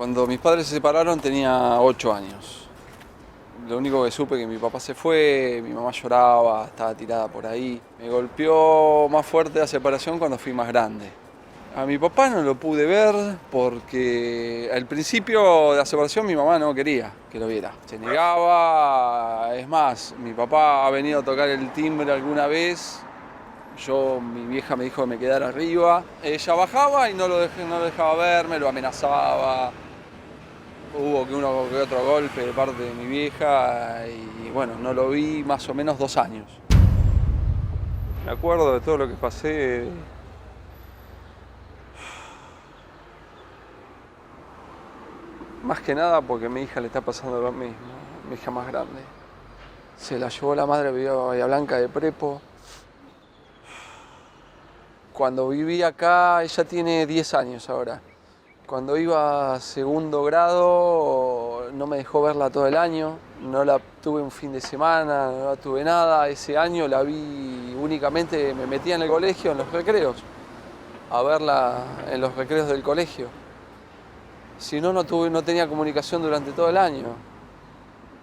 Cuando mis padres se separaron tenía 8 años. Lo único que supe es que mi papá se fue, mi mamá lloraba, estaba tirada por ahí. Me golpeó más fuerte la separación cuando fui más grande. A mi papá no lo pude ver porque al principio de la separación mi mamá no quería que lo viera. Se negaba, es más, mi papá ha venido a tocar el timbre alguna vez. Mi vieja me dijo que me quedara arriba. Ella bajaba y no lo dejaba verme, lo amenazaba. Hubo uno que otro golpe de parte de mi vieja y bueno, no lo vi más o menos 2 años. Me acuerdo de todo lo que pasé. Más que nada porque a mi hija le está pasando lo mismo, mi hija más grande. Se la llevó la madre, vivía a Bahía Blanca de prepo. Cuando viví acá, ella tiene 10 años ahora. Cuando iba a segundo grado no me dejó verla todo el año, no la tuve un fin de semana, no la tuve nada. Ese año la vi únicamente, me metía en el colegio, en los recreos, a verla en los recreos del colegio. Si no, no tenía comunicación durante todo el año.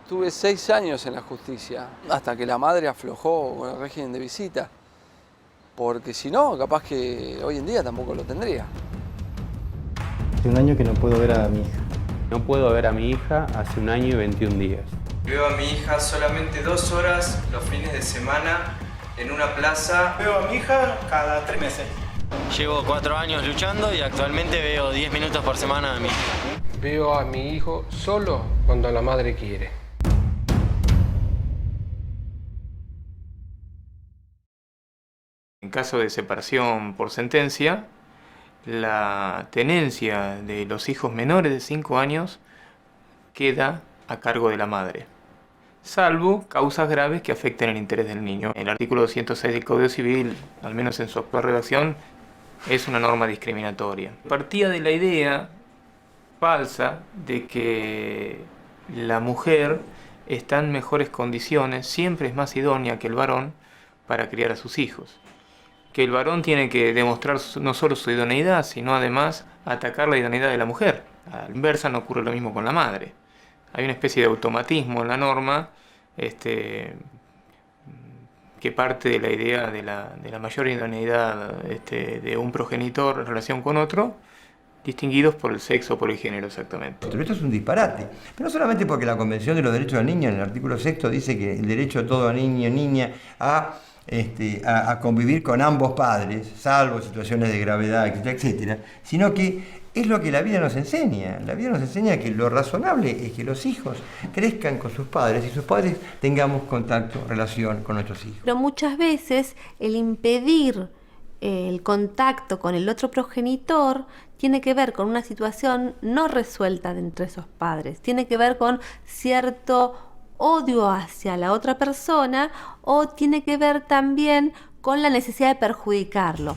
Tuve 6 años en la justicia, hasta que la madre aflojó con el régimen de visita. Porque si no, capaz que hoy en día tampoco lo tendría. Hace un año que no puedo ver a mi hija. No puedo ver a mi hija hace 1 año y 21 días. Veo a mi hija solamente 2 horas los fines de semana en una plaza. Veo a mi hija cada 3 meses. Llevo 4 años luchando y actualmente veo 10 minutos por semana a mi hija. Veo a mi hijo solo cuando la madre quiere. En caso de separación por sentencia, la tenencia de los hijos menores de 5 años queda a cargo de la madre, salvo causas graves que afecten el interés del niño. El artículo 206 del Código Civil, al menos en su actual redacción, es una norma discriminatoria. Partía de la idea falsa de que la mujer está en mejores condiciones, siempre es más idónea que el varón para criar a sus hijos. Que el varón tiene que demostrar no solo su idoneidad, sino además atacar la idoneidad de la mujer. A la inversa no ocurre lo mismo con la madre. Hay una especie de automatismo en la norma que parte de la idea de la mayor idoneidad de un progenitor en relación con otro, distinguidos por el sexo o por el género exactamente. Pero esto es un disparate, pero no solamente porque la Convención de los Derechos del Niño en el artículo 6 dice que el derecho de todo niño y niña a convivir con ambos padres, salvo situaciones de gravedad, etcétera, etcétera, sino que es lo que la vida nos enseña. La vida nos enseña que lo razonable es que los hijos crezcan con sus padres y sus padres tengamos contacto, relación con nuestros hijos. Pero muchas veces el impedir el contacto con el otro progenitor tiene que ver con una situación no resuelta entre esos padres, tiene que ver con cierto odio hacia la otra persona o tiene que ver también con la necesidad de perjudicarlo.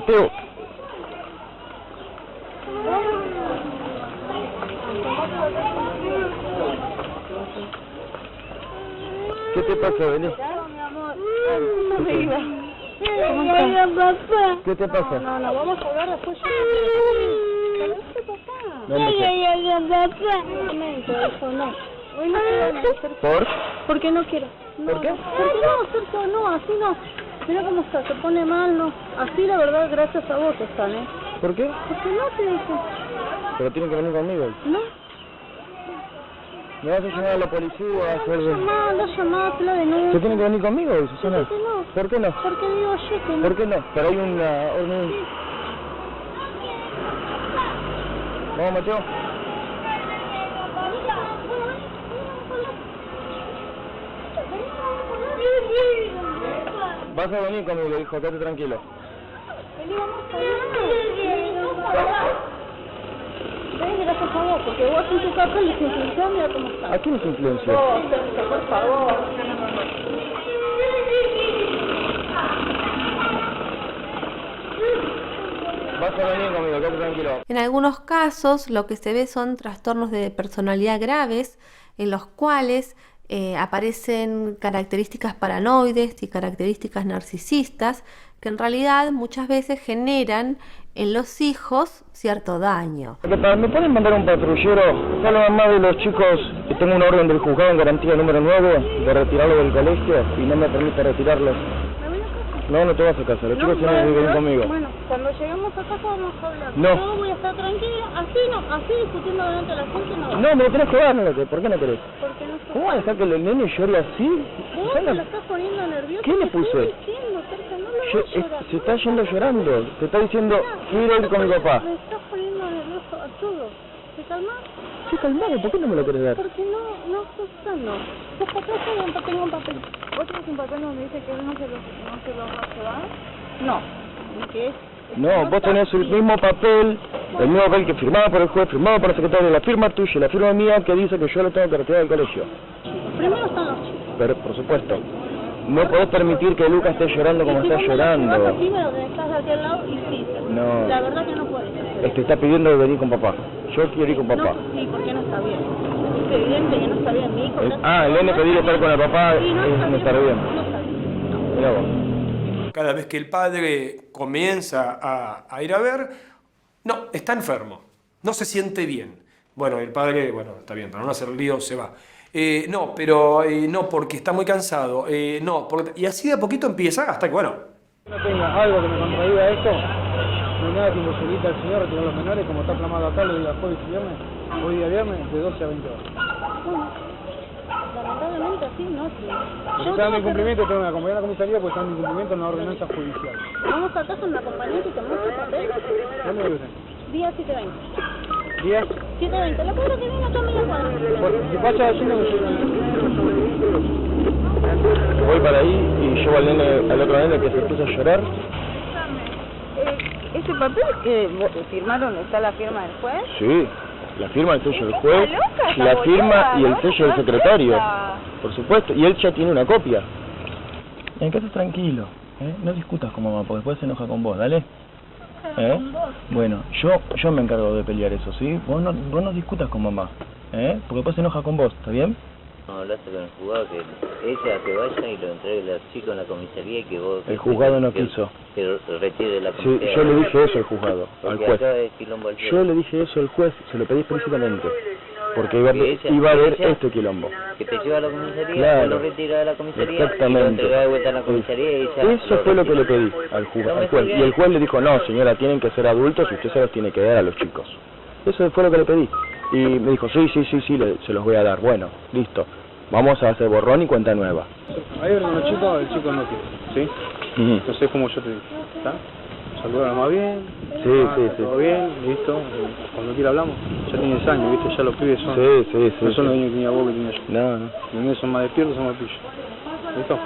Mateo. ¿Qué te pasa, Belén? No me iba. ¿Qué te pasa? No, vamos a hablar después. ¿Pero qué papá? Un momento, eso no. Hoy no quiero. ¿Por? Porque no quiero. No, ¿Por qué? Porque no, Sergio, no, así no. Mira cómo está, se pone mal, no. Así la verdad, gracias a vos están, ¿eh? ¿Por qué? Porque no te dejo. Pero tienen que venir conmigo. ¿No? ¿Me vas a llamar a la policía? No llamás, la denuncia. ¿Tú tienes que venir conmigo, Susana? ¿Por qué no? ¿Por qué no? Porque digo yo que no. ¿Por qué no? Pero hay una orden. Sí. Vamos, Mateo. Vas a venir conmigo, hijo, quédate tranquilo. Vení, vamos a ir. Ven, gracias a vos, porque vos en tu papel les influenció, mira cómo está. ¿A quién es influencia? Vos, Sergio, por favor. Vas a venir conmigo, quédate tranquilo. En algunos casos lo que se ve son trastornos de personalidad graves en los cuales aparecen características paranoides y características narcisistas que en realidad muchas veces generan en los hijos cierto daño. ¿Me pueden mandar un patrullero? Está la mamá de los chicos que tengo una orden del juzgado en garantía número 9 de retirarlo del colegio y no me permite retirarlos. No, no te vas a casar, los chicos tienen que venir conmigo. Bueno, cuando lleguemos a casa vamos a hablar. No. Yo voy a estar tranquila, así discutiendo delante de la gente no. No, me lo tenés que dar, no, ¿por qué no querés? Porque no. ¿Cómo vas a dejar que el nene llore así? Vos me lo estás poniendo nervioso. ¿Qué le puse? Te estoy diciendo, Sergio, no lo voy a llorar. Se está yendo llorando, te está diciendo, quiero ir con mi papá. Me estás poniendo nervioso a todos. ¿Te calmas? Sí, calmado, ¿por qué no me lo querés dar? Porque no estoy sano. Tus papeles tengo un papel. ¿Vos tenés un papel donde dice que él no se lo va a llevar? No. ¿Qué es? No, vos tenés el mismo papel, el mismo papel que firmado por el juez, firmado por el secretario, la firma tuya y la firma mía que dice que yo lo tengo que retirar del colegio. Primero están los chicos. Pero, por supuesto, no podés permitir que Lucas esté llorando como está llorando. Primero que estás de aquel lado y sí. No. La verdad que no puedes. Te está pidiendo venir con papá. Yo quiero ir con papá. No, sí, porque no está bien. Es evidente que no está bien. Mi hijo el nene pedir estar con el papá sí, no es está no estar bien. No está bien. Mirá vos. Cada vez que el padre comienza a ir a ver, no, está enfermo, no se siente bien. Bueno, el padre, bueno, está bien, para no hacer lío se va. No, pero no, porque está muy cansado. No, y así de a poquito empieza hasta que, bueno. No tenga algo que me contradiga esto. No hay nada que imposibilita al señor retirar los menores, como está clamado acá los días jueves y viernes, hoy día viernes, de 12 a 20 horas. Bueno, lamentablemente así no, sí. Si está dando incumplimiento, tengo que acompañar a la comisaría porque está dando incumplimiento en una ordenanza judicial. Vamos a casa con la compañía y te muestro el papel. ¿Dónde lo usted? Día 720. ¿Día? 720, la cuadra que viene acá me la cuadra. Bueno, si pasa haciendo que Voy para ahí y llevo al otro nene que se puso a llorar. ¿Ese papel que firmaron está la firma del juez? Sí, la firma, el sello del juez, la firma y el sello del secretario, por supuesto, y él ya tiene una copia. En casa tranquilo, no discutas con mamá, porque después se enoja con vos, dale. Bueno, yo me encargo de pelear eso, ¿sí? Vos no discutas con mamá, porque después se enoja con vos, ¿está bien? No, hablaste con el juzgado que ella que vaya y lo entregue al chico en la comisaría y que vos... El juzgado no quiso. Que lo retire de la Sí, comisaría. yo le dije eso al juzgado, al juez. Yo le dije eso al juez, se lo pedí explícitamente, porque iba a haber este quilombo. Que te lleva a la comisaría, Claro. lo retira de la comisaría, Exactamente. y lo entrega de vuelta a la comisaría y ella... Eso fue lo que le pedí al juez. Y el juez le dijo, no señora, tienen que ser adultos y usted se los tiene que dar a los chicos. Eso fue lo que le pedí. Y me dijo, sí, se los voy a dar. Bueno, listo. Vamos a hacer borrón y cuenta nueva. Ahí con los chicos, el chico no quiere, ¿sí? Entonces, como yo te dije, ¿está? Saludaron más bien, Sí. todo bien, listo. Cuando quiera hablamos. Ya tiene 10 años, ¿viste? Ya los pibes son... Sí. No son los niños que tenía vos que tenía yo. No. Los niños son más despiertos, son más pillos. ¿Listo?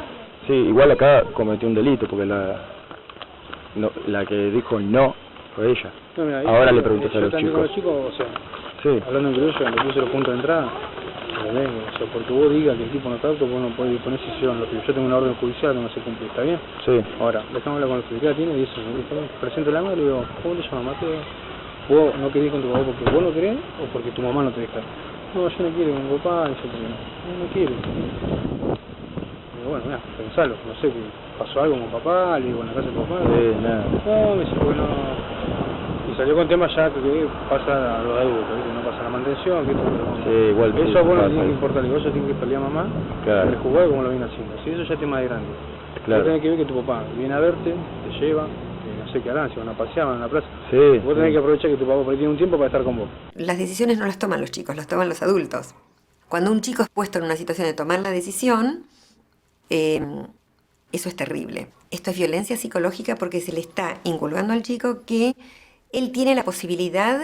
Sí, igual acá cometió un delito porque la que dijo no fue ella. No, mira, ahora le preguntas a yo los también con chicos. los chicos, o sea, Sí. hablando entre ellos, le puse los puntos de entrada. O sea, porque vos digas que el tipo no está apto, vos no podés disponer si hicieron lo que yo tengo una orden judicial que no se cumple, ¿está bien? Sí. Ahora, dejame hablar con el fiscal, tiene y eso, presento la madre y le digo, ¿cómo te llamas, Mateo? ¿Vos no querés ir con tu papá porque vos no querés o porque tu mamá no te deja? No, yo no quiero con mi papá, dice, porque no quiero. Digo, bueno, mira, pensalo, no sé, que pasó algo con papá, le digo, en la casa de tu papá. Nada. No, me dice, bueno... Y salió con temas ya que pasa a los adultos, ¿viste? No pasa la mantención, que Sí, igual. eso a vos no tiene que importar, y vos eso tiene que pelear mamá, Claro. el juzgado como lo viene haciendo. Si eso ya es tema de grande. Claro. Vos tenés que ver que tu papá viene a verte, te lleva, no sé qué harán, si van a pasear, van a la plaza. Sí. Vos tenés que aprovechar que tu papá por ahí tiene un tiempo para estar con vos. Las decisiones no las toman los chicos, las toman los adultos. Cuando un chico es puesto en una situación de tomar la decisión, eso es terrible. Esto es violencia psicológica porque se le está inculcando al chico que él tiene la posibilidad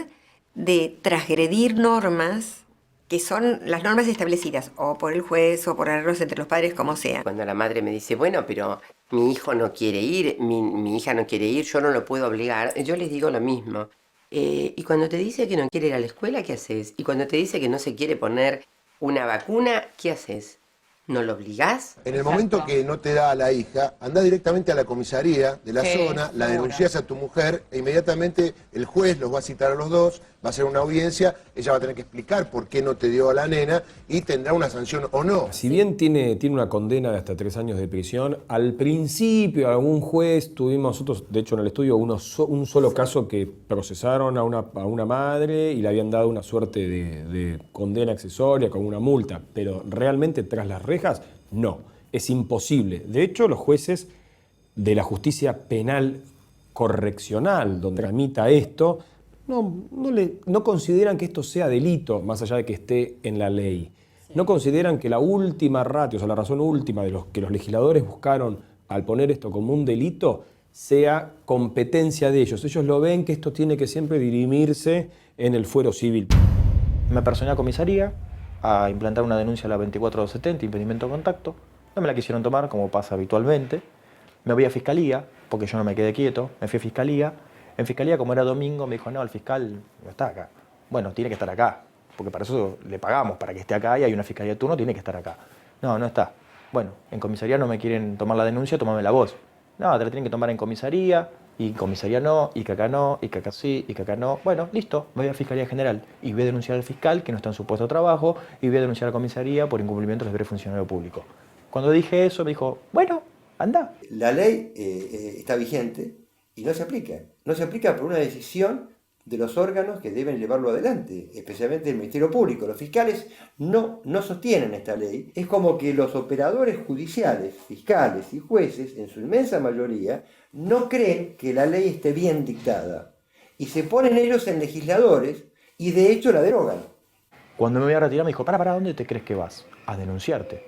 de transgredir normas que son las normas establecidas o por el juez o por arreglos entre los padres, como sea. Cuando la madre me dice, bueno, pero mi hijo no quiere ir, mi hija no quiere ir, yo no lo puedo obligar, yo les digo lo mismo. Y cuando te dice que no quiere ir a la escuela, ¿qué haces? Y cuando te dice que no se quiere poner una vacuna, ¿qué haces? ¿No lo obligás? En el momento que no te da a la hija, anda directamente a la comisaría de la zona, la denuncias a tu mujer e inmediatamente el juez los va a citar a los dos, va a hacer una audiencia, ella va a tener que explicar por qué no te dio a la nena y tendrá una sanción o no. Si bien tiene una condena de hasta 3 años de prisión, al principio algún juez, tuvimos nosotros, de hecho en el estudio, un solo caso que procesaron a una madre y le habían dado una suerte de condena accesoria con una multa, pero realmente tras las rejas, no, es imposible. De hecho, los jueces de la justicia penal correccional, donde tramita esto, no consideran que esto sea delito, más allá de que esté en la ley. No consideran que la última ratio, o sea, la razón última de los que los legisladores buscaron al poner esto como un delito, sea competencia de ellos. Ellos lo ven que esto tiene que siempre dirimirse en el fuero civil. Me personé a comisaría a implantar una denuncia a la 24270, impedimento de contacto. No me la quisieron tomar, como pasa habitualmente. Me voy a fiscalía, porque yo no me quedé quieto. Me fui a fiscalía. En fiscalía, como era domingo, me dijo, no, el fiscal no está acá. Bueno, tiene que estar acá, porque para eso le pagamos, para que esté acá y hay una fiscalía de turno, tiene que estar acá. No, no está. Bueno, en comisaría no me quieren tomar la denuncia, tómamela vos. No, te la tienen que tomar en comisaría, y comisaría no, y que acá no, y que acá sí, y que acá no. Bueno, listo, voy a Fiscalía General y voy a denunciar al fiscal que no está en su puesto de trabajo y voy a denunciar a la comisaría por incumplimiento del deber funcionario público. Cuando dije eso me dijo, bueno, anda. La ley está vigente y no se aplica. No se aplica por una decisión de los órganos que deben llevarlo adelante, especialmente el Ministerio Público. Los fiscales no sostienen esta ley. Es como que los operadores judiciales, fiscales y jueces, en su inmensa mayoría, no creen que la ley esté bien dictada. Y se ponen ellos en legisladores y de hecho la derogan. Cuando me voy a retirar me dijo, para, ¿dónde te crees que vas? A denunciarte.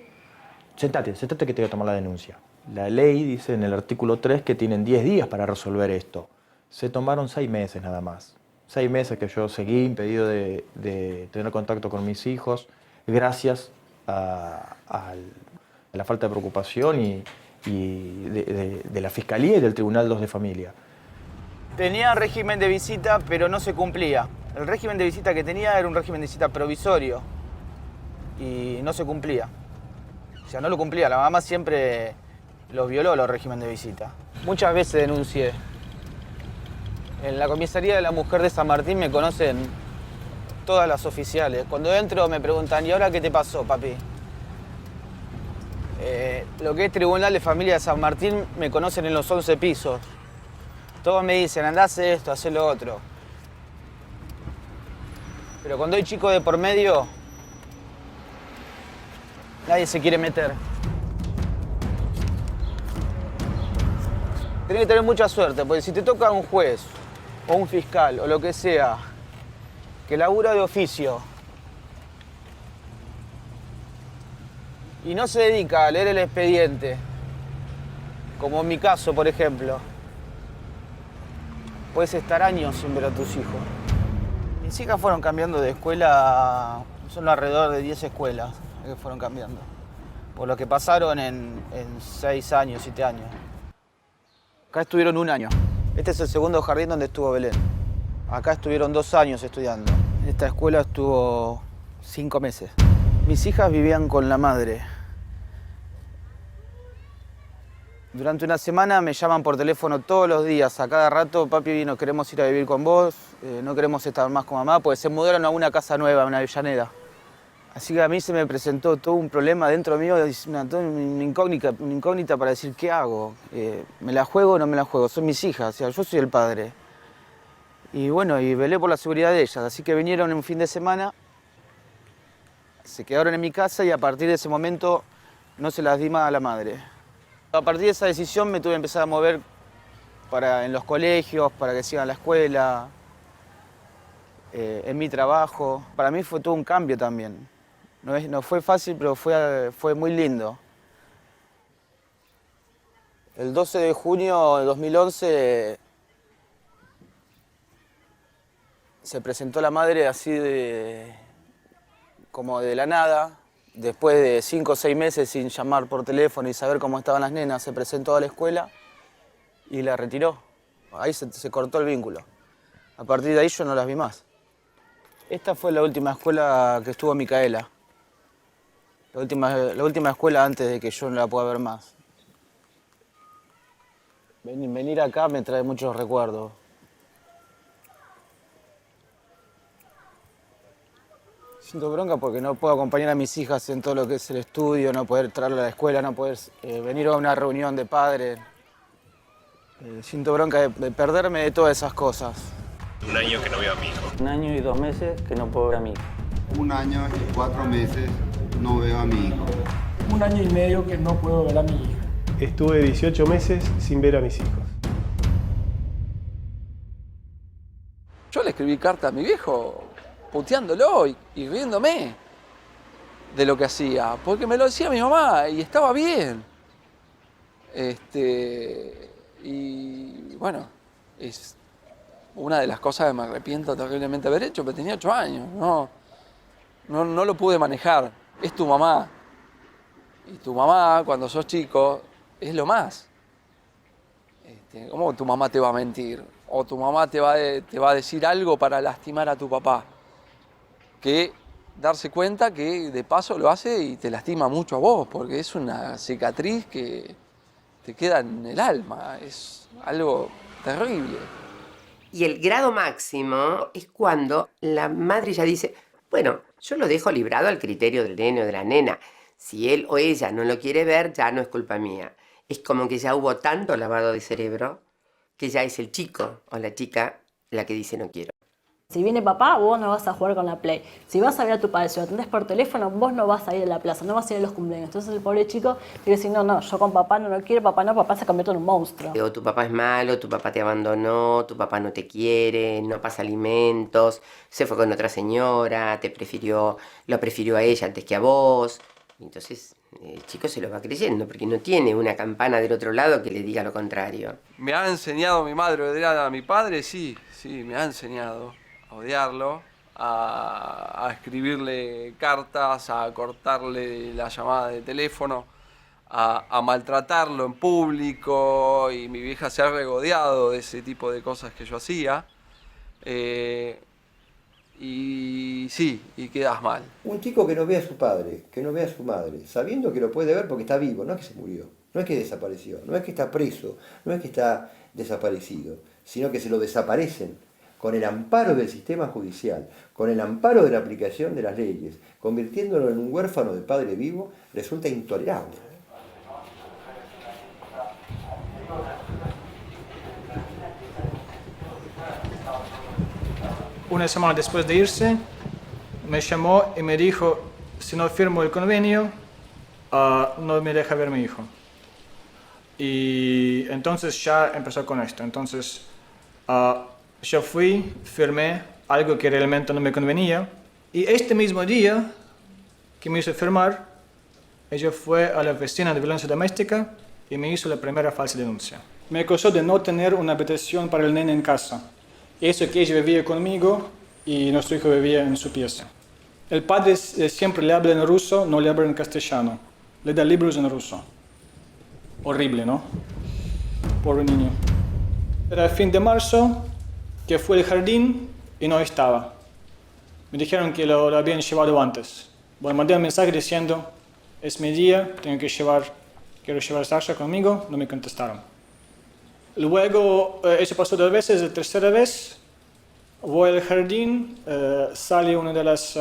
Sentate que te voy a tomar la denuncia. La ley dice en el artículo 3 que tienen 10 días para resolver esto. Se tomaron 6 meses nada más. 6 meses que yo seguí impedido de tener contacto con mis hijos, gracias a la falta de preocupación y de la Fiscalía y del Tribunal 2 de Familia. Tenía régimen de visita, pero no se cumplía. El régimen de visita que tenía era un régimen de visita provisorio y no se cumplía. O sea, no lo cumplía. La mamá siempre los violó, los regímenes de visita. Muchas veces denuncié. En la comisaría de la mujer de San Martín me conocen todas las oficiales. Cuando entro me preguntan, ¿y ahora qué te pasó, papi? Lo que es Tribunal de Familia de San Martín me conocen en los 11 pisos. Todos me dicen, andá, hace esto, hace lo otro. Pero cuando hay chicos de por medio, nadie se quiere meter. Tenés que tener mucha suerte, porque si te toca un juez o un fiscal o lo que sea, que labura de oficio y no se dedica a leer el expediente, como en mi caso, por ejemplo, puedes estar años sin ver a tus hijos. Mis hijas fueron cambiando de escuela, son alrededor de 10 escuelas que fueron cambiando, por lo que pasaron en 6 años, 7 años. Acá estuvieron 1 año. Este es el segundo jardín donde estuvo Belén. Acá estuvieron 2 años estudiando. En esta escuela estuvo 5 meses. Mis hijas vivían con la madre. Durante una semana me llaman por teléfono todos los días, a cada rato, papi, no queremos ir a vivir con vos, no queremos estar más con mamá, porque se mudaron a una casa nueva, a una Avellaneda. Así que a mí se me presentó todo un problema dentro mío, una incógnita para decir, ¿qué hago? ¿Me la juego o no me la juego? Son mis hijas, o sea, yo soy el padre. Y bueno, y velé por la seguridad de ellas, así que vinieron en un fin de semana, se quedaron en mi casa y a partir de ese momento no se las di más a la madre. A partir de esa decisión me tuve que empezar a mover en los colegios, para que sigan la escuela, en mi trabajo. Para mí fue todo un cambio también. No fue fácil, pero fue muy lindo. El 12 de junio de 2011 se presentó la madre así como de la nada. Después de 5 o 6 meses sin llamar por teléfono y saber cómo estaban las nenas, se presentó a la escuela y la retiró. Ahí se cortó el vínculo. A partir de ahí yo no las vi más. Esta fue la última escuela que estuvo Micaela. La última escuela antes de que yo no la pueda ver más. Venir acá me trae muchos recuerdos. Siento bronca porque no puedo acompañar a mis hijas en todo lo que es el estudio, no poder traerla a la escuela, no poder venir a una reunión de padres. Siento bronca de perderme de todas esas cosas. Un año que no veo a mi hijo. 1 año y 2 meses que no puedo ver a mi hijo. 1 año y 4 meses no veo a mi hijo. 1 año y medio que no puedo ver a mi hija. Estuve 18 meses sin ver a mis hijos. Yo le escribí carta a mi viejo, puteándolo y riéndome de lo que hacía, porque me lo decía mi mamá y estaba bien. Y bueno, es una de las cosas que me arrepiento terriblemente de haber hecho, pero tenía 8 años, no lo pude manejar. Es tu mamá. Y tu mamá, cuando sos chico, es lo más. ¿Cómo tu mamá te va a mentir? O tu mamá te va a decir algo para lastimar a tu papá. Que darse cuenta que de paso lo hace y te lastima mucho a vos, porque es una cicatriz que te queda en el alma. Es algo terrible. Y el grado máximo es cuando la madre ya dice, bueno, yo lo dejo librado al criterio del nene o de la nena. Si él o ella no lo quiere ver, ya no es culpa mía. Es como que ya hubo tanto lavado de cerebro que ya es el chico o la chica la que dice no quiero. Si viene papá, vos no vas a jugar con la Play. Si vas a ver a tu padre, si lo atendés por teléfono, vos no vas a ir a la plaza, no vas a ir a los cumpleaños. Entonces el pobre chico quiere decir, no, yo con papá no lo quiero, papá no, papá se convierte en un monstruo. O tu papá es malo, tu papá te abandonó, tu papá no te quiere, no pasa alimentos, se fue con otra señora, lo prefirió a ella antes que a vos. Entonces el chico se lo va creyendo porque no tiene una campana del otro lado que le diga lo contrario. ¿Me ha enseñado mi madre a odiar a mi padre? Sí, me ha enseñado a odiarlo, a escribirle cartas, a cortarle la llamada de teléfono, a maltratarlo en público, y mi vieja se ha regodeado de ese tipo de cosas que yo hacía. Y sí, y quedas mal. Un chico que no ve a su padre, que no ve a su madre, sabiendo que lo puede ver porque está vivo, no es que se murió, no es que desapareció, no es que está preso, no es que está desaparecido, sino que se lo desaparecen con el amparo del sistema judicial, con el amparo de la aplicación de las leyes, convirtiéndolo en un huérfano de padre vivo, resulta intolerable. Una semana después de irse, me llamó y me dijo, si no firmo el convenio, no me deja ver a mi hijo. Y entonces ya empezó con esto. Entonces yo fui, firmé algo que realmente no me convenía. Y este mismo día que me hizo firmar, ella fue a la oficina de violencia doméstica y me hizo la primera falsa denuncia. Me acusó de no tener una habitación para el nene en casa. Eso que ella vivía conmigo y nuestro hijo vivía en su pieza. El padre siempre le habla en ruso, no le habla en castellano. Le da libros en ruso. Horrible, ¿no? Pobre niño. Era el fin de marzo, que fue al jardín y no estaba. Me dijeron que lo habían llevado antes. Bueno, mandé un mensaje diciendo, es mi día, quiero llevar a Sasha conmigo, no me contestaron. Luego, eso pasó 2 veces, la tercera vez, voy al jardín, sale una de las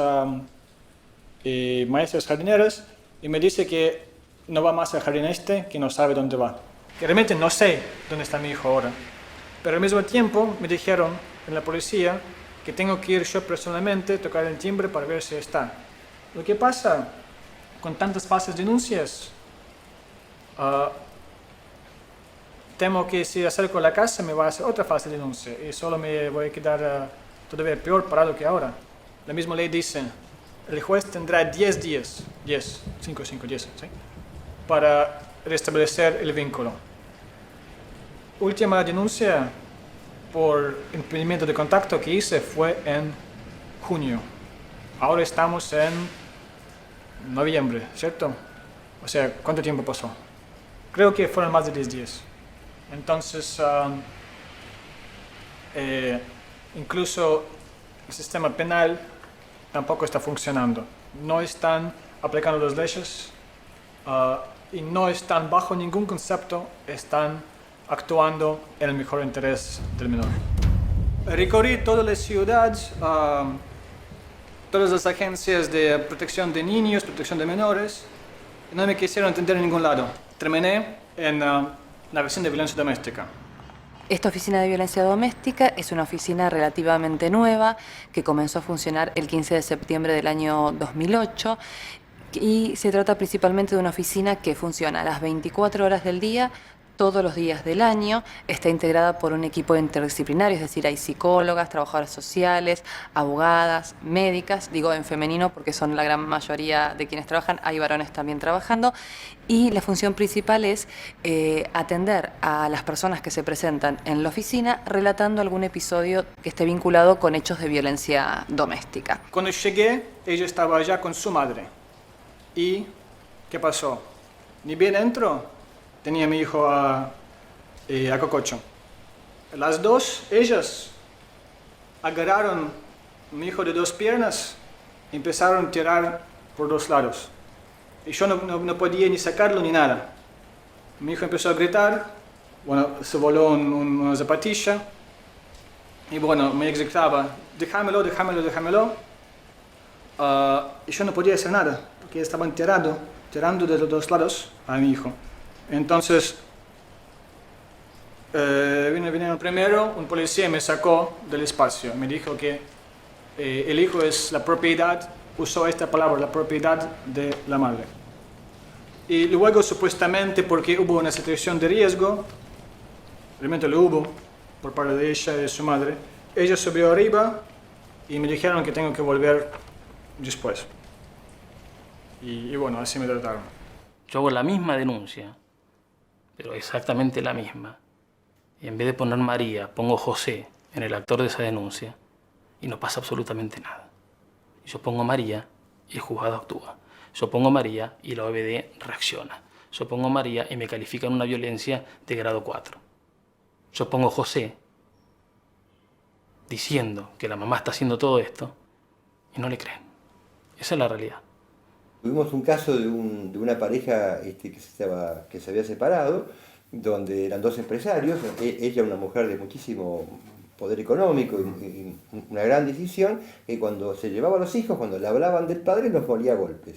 maestras jardineras y me dice que no va más al jardín que no sabe dónde va. Que realmente no sé dónde está mi hijo ahora. Pero al mismo tiempo me dijeron en la policía que tengo que ir yo personalmente, tocar el timbre para ver si está. Lo que pasa con tantas falsas denuncias, temo que si acerco a la casa me va a hacer otra falsa denuncia y solo me voy a quedar todavía peor parado que ahora. La misma ley dice, el juez tendrá 10 días, 10, ¿sí? Para restablecer el vínculo. Última denuncia por impedimento de contacto que hice fue en junio. Ahora estamos en noviembre, ¿cierto? O sea, ¿cuánto tiempo pasó? Creo que fueron más de 10 días. Entonces, Incluso el sistema penal tampoco está funcionando. No están aplicando las leyes y no están bajo ningún concepto, están actuando en el mejor interés del menor. Recorrí toda la ciudad, todas las agencias de protección de niños, protección de menores, y no me quisieron atender en ningún lado. Terminé en la oficina de violencia doméstica. Esta oficina de violencia doméstica es una oficina relativamente nueva que comenzó a funcionar el 15 de septiembre del año 2008 y se trata principalmente de una oficina que funciona a las 24 horas del día, todos los días del año. Está integrada por un equipo interdisciplinario, es decir, hay psicólogas, trabajadoras sociales, abogadas, médicas, digo en femenino porque son la gran mayoría de quienes trabajan, hay varones también trabajando, y la función principal es atender a las personas que se presentan en la oficina relatando algún episodio que esté vinculado con hechos de violencia doméstica. Cuando llegué, ella estaba allá con su madre. ¿Y qué pasó? Ni bien entró, tenía a mi hijo a Cococho. Las dos, ellas, agarraron a mi hijo de dos piernas y empezaron a tirar por dos lados. Y yo no podía ni sacarlo ni nada. Mi hijo empezó a gritar, bueno, se voló una zapatilla y bueno, me gritaba, déjamelo, déjamelo, déjamelo. Y yo no podía hacer nada, porque estaban tirando de los dos lados a mi hijo. Entonces, vinieron primero, un policía me sacó del espacio, me dijo que el hijo es la propiedad, usó esta palabra, la propiedad de la madre. Y luego, supuestamente, porque hubo una situación de riesgo, realmente lo hubo, por parte de ella y de su madre, ella subió arriba y me dijeron que tengo que volver después. Y bueno, así me trataron. Yo hago la misma denuncia, pero exactamente la misma. Y en vez de poner María, pongo José en el actor de esa denuncia y no pasa absolutamente nada. Y yo pongo María y el juzgado actúa. Yo pongo María y la OBD reacciona. Yo pongo María y me califican una violencia de grado 4. Yo pongo José diciendo que la mamá está haciendo todo esto y no le creen. Esa es la realidad. Tuvimos un caso de una pareja que se había separado, donde eran dos empresarios, ella una mujer de muchísimo poder económico y una gran decisión, que cuando se llevaba a los hijos, cuando le hablaban del padre, los molía a golpes.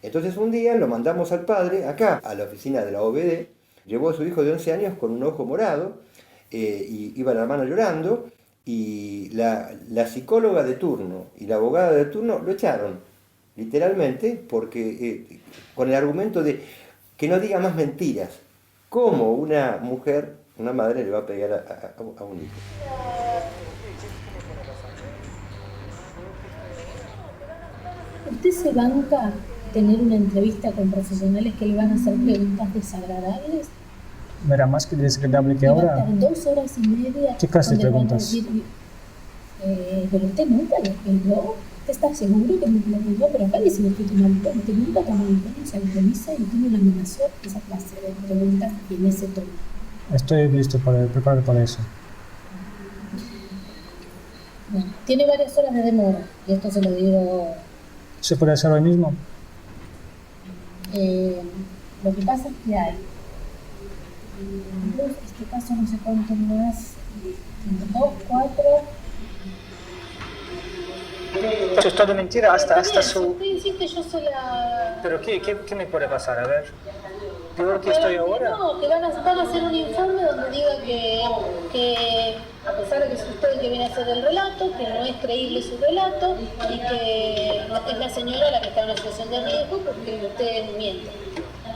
Entonces un día lo mandamos al padre, acá, a la oficina de la OBD, llevó a su hijo de 11 años con un ojo morado, y iba la mano llorando, y la psicóloga de turno y la abogada de turno lo echaron, literalmente, porque con el argumento de que no diga más mentiras. ¿Cómo una mujer, una madre, le va a pegar a un hijo? ¿Usted se banca tener una entrevista con profesionales que le van a hacer preguntas desagradables? ¿Era más que desagradable que ahora? Va a estar 2 horas y media. ¿Qué clase de preguntas? Pero usted nunca lo pegó. ¿Usted está seguro que nunca lo pegó? Pero acá dice que usted tomó alcohol. Usted nunca tomó alcohol, no se autoriza y tiene una amenaza de esa clase de preguntas y en ese tono. Estoy listo preparado para eso. Bueno, tiene varias horas de demora y esto se lo digo. ¿Se puede hacer hoy mismo? Lo que pasa es que hay este caso no sé cuánto más, 2, 4. Eso es todo mentira hasta su... Usted dice que yo soy la... ¿Pero qué me puede pasar? A ver, ¿peor que estoy ahora? No, que van a hacer un informe donde diga que a pesar de que es usted el que viene a hacer el relato, que no es creíble su relato y que es la señora la que está en una situación de riesgo porque usted miente.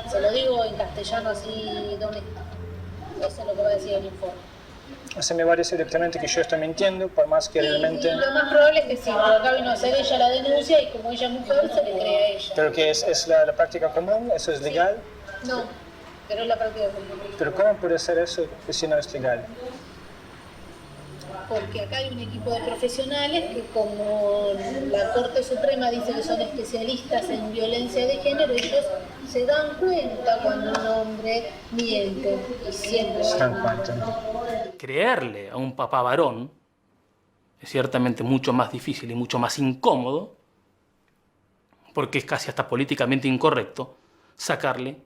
Se lo digo en castellano así, doméstico. Eso es lo que va a decir el informe. O sea, me va a decir directamente que yo estoy mintiendo, por más que realmente... Y lo más probable es que sí, porque acá vino a hacer ella la denuncia y como ella es mujer, se le cree a ella. ¿Pero que es la práctica común? ¿Eso es legal? No, pero es la práctica común. ¿Pero cómo puede ser eso si no es legal? Porque acá hay un equipo de profesionales que, como la Corte Suprema dice que son especialistas en violencia de género, ellos se dan cuenta cuando un hombre miente y siempre se dan cuenta. Creerle a un papá varón es ciertamente mucho más difícil y mucho más incómodo, porque es casi hasta políticamente incorrecto sacarle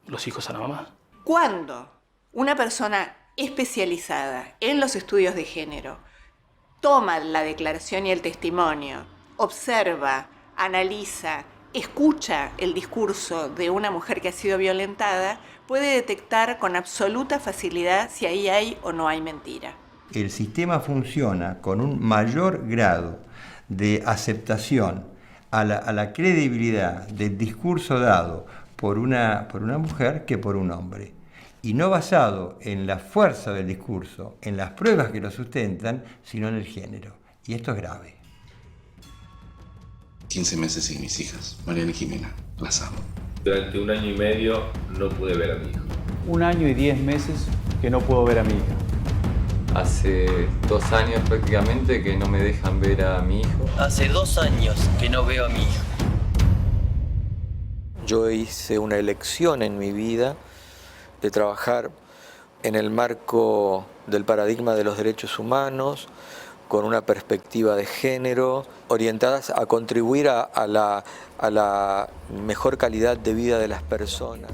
los hijos a la mamá. Cuando una persona especializada en los estudios de género toma la declaración y el testimonio, observa, analiza, escucha el discurso de una mujer que ha sido violentada, puede detectar con absoluta facilidad si ahí hay o no hay mentira. El sistema funciona con un mayor grado de aceptación a la credibilidad del discurso dado por una mujer que por un hombre. Y no basado en la fuerza del discurso, en las pruebas que lo sustentan, sino en el género. Y esto es grave. 15 meses sin mis hijas, Mariana y Jimena, las amo. Durante 1 año y medio no pude ver a mi hijo. 1 año y 10 meses que no puedo ver a mi hija. Hace 2 años prácticamente que no me dejan ver a mi hijo. Hace 2 años que no veo a mi hijo. Yo hice una elección en mi vida de trabajar en el marco del paradigma de los derechos humanos, con una perspectiva de género, orientadas a contribuir a la mejor calidad de vida de las personas.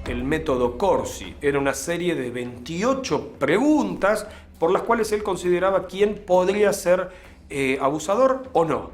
El método Corsi era una serie de 28 preguntas por las cuales él consideraba quién podría ser abusador o no.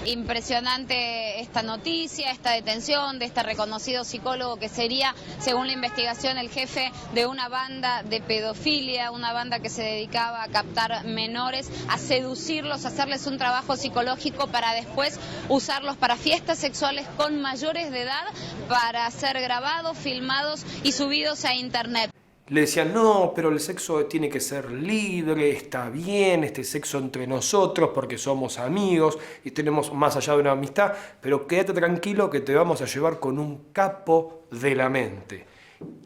Impresionante esta noticia, esta detención de este reconocido psicólogo que sería, según la investigación, el jefe de una banda de pedofilia, una banda que se dedicaba a captar menores, a seducirlos, a hacerles un trabajo psicológico para después usarlos para fiestas sexuales con mayores de edad, para ser grabados, filmados y subidos a internet. Le decían, no, pero el sexo tiene que ser libre, está bien, este sexo entre nosotros porque somos amigos y tenemos más allá de una amistad, pero quédate tranquilo que te vamos a llevar con un capo de la mente.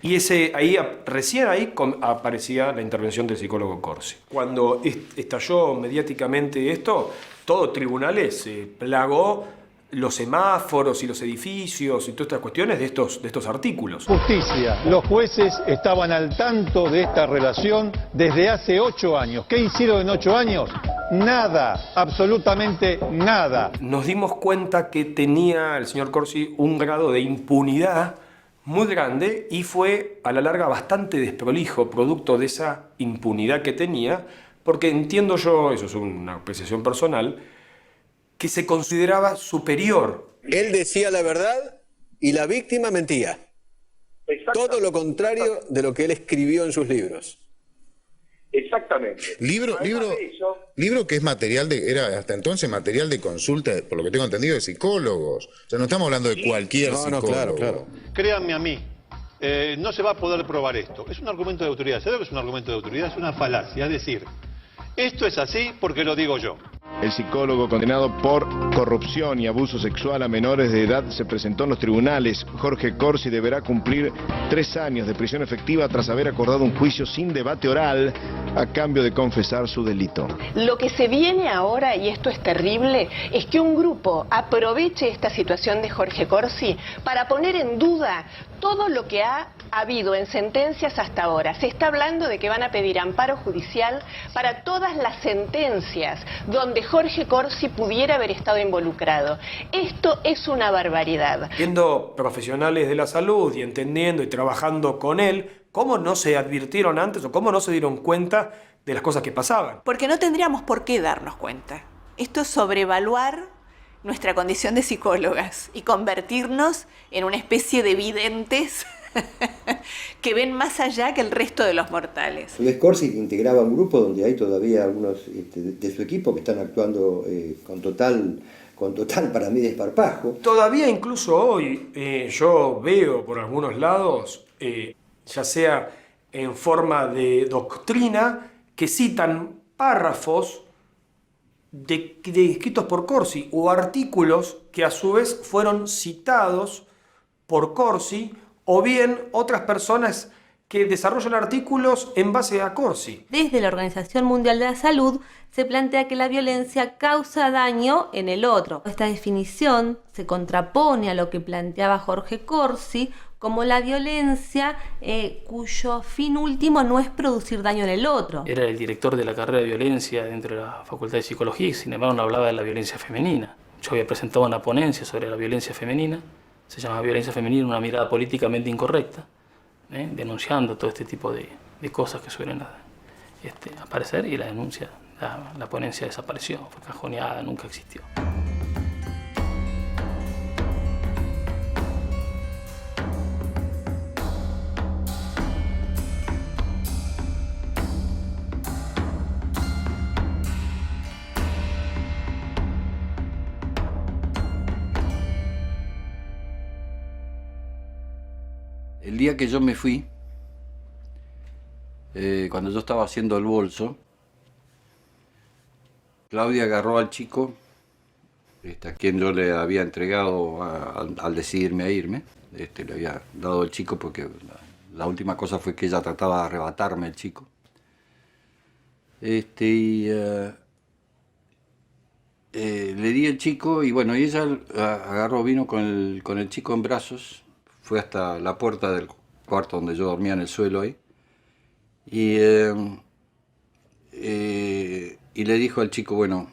Y recién ahí aparecía la intervención del psicólogo Corsi. Cuando estalló mediáticamente esto, todo tribunales se plagó los semáforos y los edificios y todas estas cuestiones de estos artículos. Justicia. Los jueces estaban al tanto de esta relación desde hace 8 años. ¿Qué hicieron en 8 años? Nada, absolutamente nada. Nos dimos cuenta que tenía el señor Corsi un grado de impunidad muy grande y fue a la larga bastante desprolijo producto de esa impunidad que tenía, porque entiendo yo, eso es una apreciación personal, que se consideraba superior. Él decía la verdad y la víctima mentía. Todo lo contrario de lo que él escribió en sus libros. Exactamente. Libro, Libro que es material era hasta entonces material de consulta, por lo que tengo entendido, de psicólogos. O sea, no estamos hablando de cualquier psicólogo. Claro. Créanme a mí, no se va a poder probar esto. Es un argumento de autoridad. ¿Sabe lo que es un argumento de autoridad? Es una falacia. Es decir, esto es así porque lo digo yo. El psicólogo condenado por corrupción y abuso sexual a menores de edad se presentó en los tribunales. Jorge Corsi deberá cumplir 3 años de prisión efectiva tras haber acordado un juicio sin debate oral a cambio de confesar su delito. Lo que se viene ahora, y esto es terrible, es que un grupo aproveche esta situación de Jorge Corsi para poner en duda todo lo que ha habido en sentencias hasta ahora. Se está hablando de que van a pedir amparo judicial para todas las sentencias donde Jorge Corsi pudiera haber estado involucrado. Esto es una barbaridad. Siendo profesionales de la salud y entendiendo y trabajando con él, ¿cómo no se advirtieron antes o cómo no se dieron cuenta de las cosas que pasaban? Porque no tendríamos por qué darnos cuenta. Esto es sobrevaluar nuestra condición de psicólogas y convertirnos en una especie de videntes que ven más allá que el resto de los mortales. Luis Corsi integraba un grupo donde hay todavía algunos de su equipo que están actuando con total para mí desparpajo. Todavía incluso hoy yo veo por algunos lados, ya sea en forma de doctrina, que citan párrafos escritos por Corsi o artículos que a su vez fueron citados por Corsi, o bien otras personas que desarrollan artículos en base a Corsi. Desde la Organización Mundial de la Salud se plantea que la violencia causa daño en el otro. Esta definición se contrapone a lo que planteaba Jorge Corsi como la violencia cuyo fin último no es producir daño en el otro. Era el director de la carrera de violencia dentro de la Facultad de Psicología y sin embargo no hablaba de la violencia femenina. Yo había presentado una ponencia sobre la violencia femenina. Se llama violencia femenina, una mirada políticamente incorrecta, denunciando todo este tipo de cosas que suelen aparecer, y la denuncia, la ponencia desapareció, fue cajoneada, nunca existió. El día que yo me fui, cuando yo estaba haciendo el bolso, Claudia agarró al chico, a quien yo le había entregado al decidirme a irme. Le había dado el chico porque la última cosa fue que ella trataba de arrebatarme el chico. Le di el chico y bueno, y ella agarró, vino con el chico en brazos. Fue hasta la puerta del cuarto donde yo dormía en el suelo ahí. Y le dijo al chico, bueno,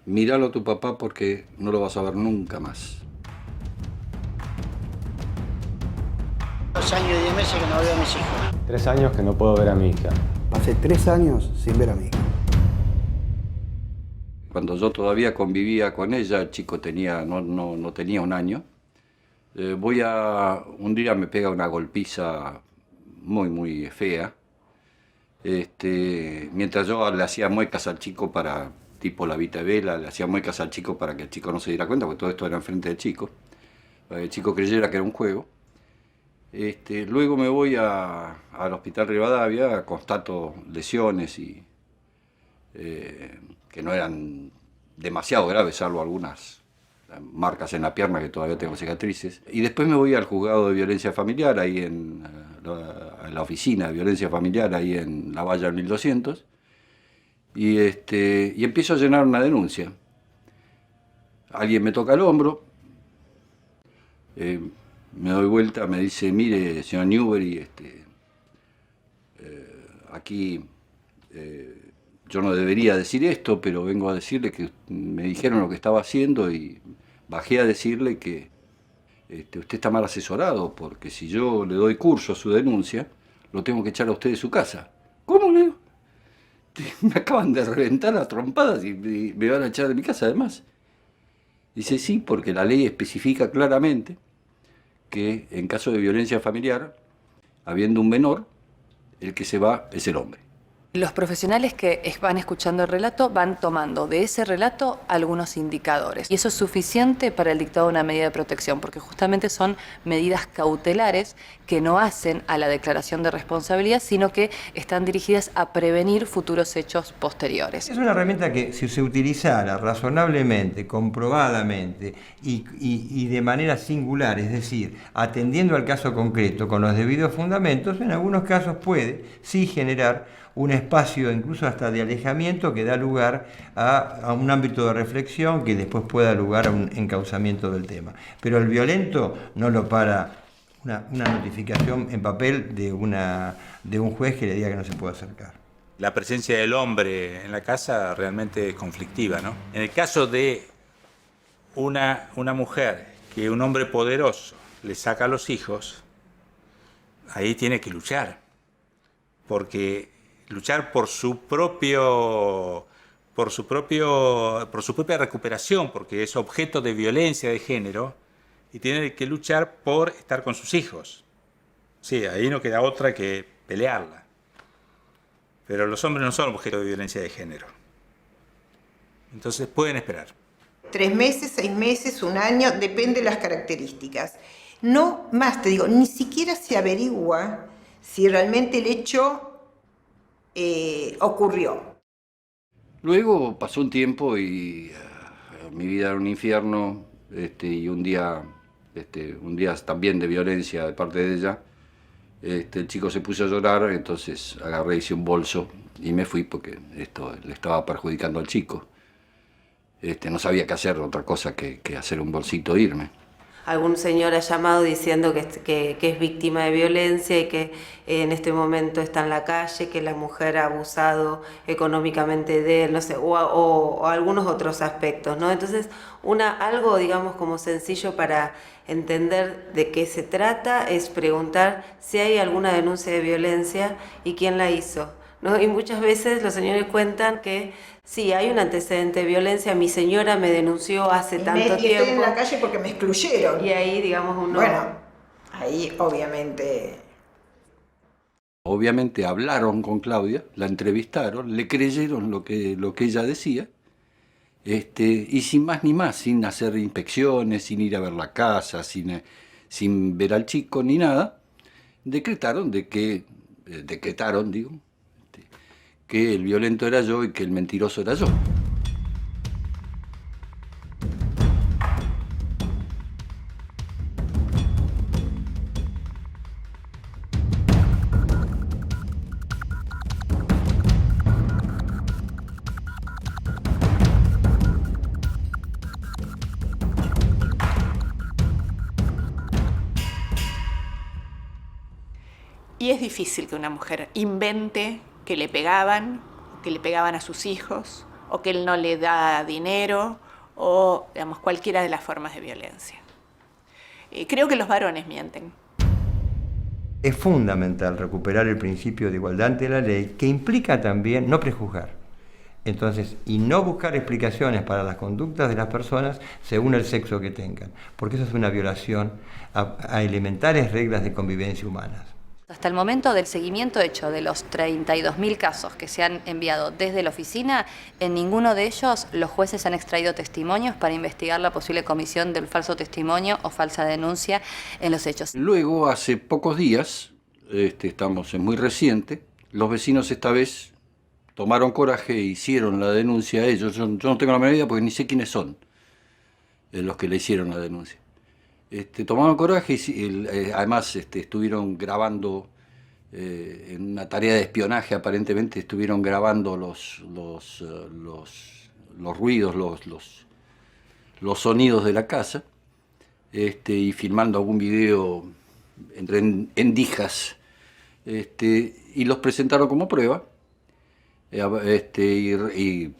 míralo a tu papá porque no lo vas a ver nunca más. 2 años y 10 meses que no veo a mis hijos. 3 años que no puedo ver a mi hija. Pasé 3 años sin ver a mi hija. Cuando yo todavía convivía con ella, el chico no tenía 1 año. Un día me pega una golpiza muy, muy fea. Mientras yo le hacía muecas al chico tipo la Vita Vela, le hacía muecas al chico para que el chico no se diera cuenta, porque todo esto era enfrente del chico, para que el chico creyera que era un juego. Luego me voy al Hospital Rivadavia, constato lesiones que no eran demasiado graves, salvo algunas marcas en la pierna que todavía tengo cicatrices. Y después me voy al juzgado de violencia familiar, ahí en la oficina de violencia familiar, ahí en La Valla 1200, y empiezo a llenar una denuncia. Alguien me toca el hombro, me doy vuelta, me dice, mire, señor Newbery, aquí yo no debería decir esto, pero vengo a decirle que me dijeron lo que estaba haciendo y bajé a decirle que usted está mal asesorado, porque si yo le doy curso a su denuncia, lo tengo que echar a usted de su casa. ¿Cómo le digo? Me acaban de reventar a trompadas y me van a echar de mi casa además. Dice, sí, porque la ley especifica claramente que en caso de violencia familiar, habiendo un menor, el que se va es el hombre. Los profesionales que van escuchando el relato van tomando de ese relato algunos indicadores. Y eso es suficiente para el dictado de una medida de protección, porque justamente son medidas cautelares que no hacen a la declaración de responsabilidad, sino que están dirigidas a prevenir futuros hechos posteriores. Es una herramienta que, si se utilizara razonablemente, comprobadamente y de manera singular, es decir, atendiendo al caso concreto con los debidos fundamentos, en algunos casos puede sí generar un espacio incluso hasta de alejamiento que da lugar a un ámbito de reflexión que después pueda dar lugar a un encauzamiento del tema. Pero el violento no lo para una notificación en papel de un juez que le diga que no se puede acercar. La presencia del hombre en la casa realmente es conflictiva, ¿no? En el caso de una mujer que un hombre poderoso le saca a los hijos, ahí tiene que luchar, porque luchar por su propia recuperación, porque es objeto de violencia de género y tiene que luchar por estar con sus hijos. Sí, ahí no queda otra que pelearla. Pero los hombres no son objeto de violencia de género. Entonces pueden esperar. 3 meses, 6 meses, 1 año, depende de las características. No más, te digo, ni siquiera se averigua si realmente el hecho ocurrió. Luego pasó un tiempo y mi vida era un infierno, y un día también de violencia de parte de ella. El chico se puso a llorar, entonces agarré, hice un bolso y me fui porque esto le estaba perjudicando al chico. No sabía qué hacer, otra cosa que hacer un bolsito e irme. Algún señor ha llamado diciendo que es víctima de violencia y que en este momento está en la calle, que la mujer ha abusado económicamente de él, no sé, o algunos otros aspectos, ¿no? Entonces, algo, digamos, como sencillo para entender de qué se trata es preguntar si hay alguna denuncia de violencia y quién la hizo, ¿no? Y muchas veces los señores cuentan que sí, hay un antecedente de violencia, mi señora me denunció hace tanto tiempo. Estoy en la calle porque me excluyeron. Y ahí, digamos, uno... Bueno, ahí obviamente... Obviamente hablaron con Claudia, la entrevistaron, le creyeron lo que ella decía, y sin más ni más, sin hacer inspecciones, sin ir a ver la casa, sin ver al chico ni nada, decretaron que el violento era yo y que el mentiroso era yo. Y es difícil que una mujer invente que le pegaban a sus hijos, o que él no le da dinero, o digamos, cualquiera de las formas de violencia. Creo que los varones mienten. Es fundamental recuperar el principio de igualdad ante la ley, que implica también no prejuzgar. Entonces, y no buscar explicaciones para las conductas de las personas según el sexo que tengan, porque eso es una violación a elementares reglas de convivencia humanas. Hasta el momento del seguimiento hecho de los 32.000 casos que se han enviado desde la oficina, en ninguno de ellos los jueces han extraído testimonios para investigar la posible comisión del falso testimonio o falsa denuncia en los hechos. Luego, hace pocos días, es muy reciente, los vecinos esta vez tomaron coraje e hicieron la denuncia a ellos. Yo no tengo la menor idea porque ni sé quiénes son los que le hicieron la denuncia. Tomaron coraje y además estuvieron grabando, en una tarea de espionaje aparentemente, estuvieron grabando los ruidos, los sonidos de la casa, y filmando algún video entre endijas, y los presentaron como prueba. Y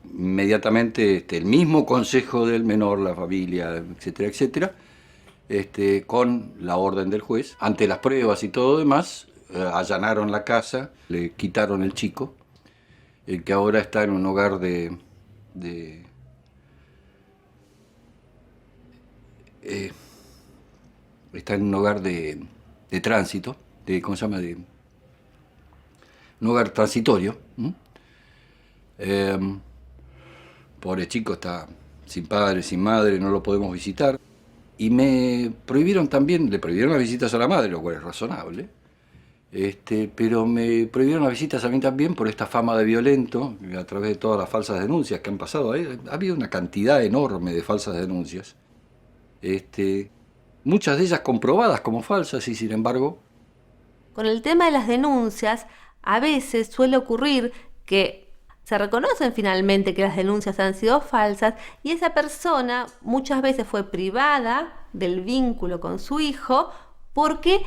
inmediatamente el mismo consejo del menor, la familia, etcétera, etcétera, con la orden del juez, ante las pruebas y todo demás, allanaron la casa, le quitaron el chico, que ahora está en un hogar está en un hogar de tránsito, ¿cómo se llama? un hogar transitorio. Pobre chico, está sin padre, sin madre, no lo podemos visitar. Y me prohibieron también, le prohibieron las visitas a la madre, lo cual es razonable. Pero me prohibieron las visitas a mí también por esta fama de violento, a través de todas las falsas denuncias que han pasado. Ha habido una cantidad enorme de falsas denuncias. Muchas de ellas comprobadas como falsas y sin embargo... Con el tema de las denuncias, a veces suele ocurrir que se reconocen finalmente que las denuncias han sido falsas y esa persona muchas veces fue privada del vínculo con su hijo porque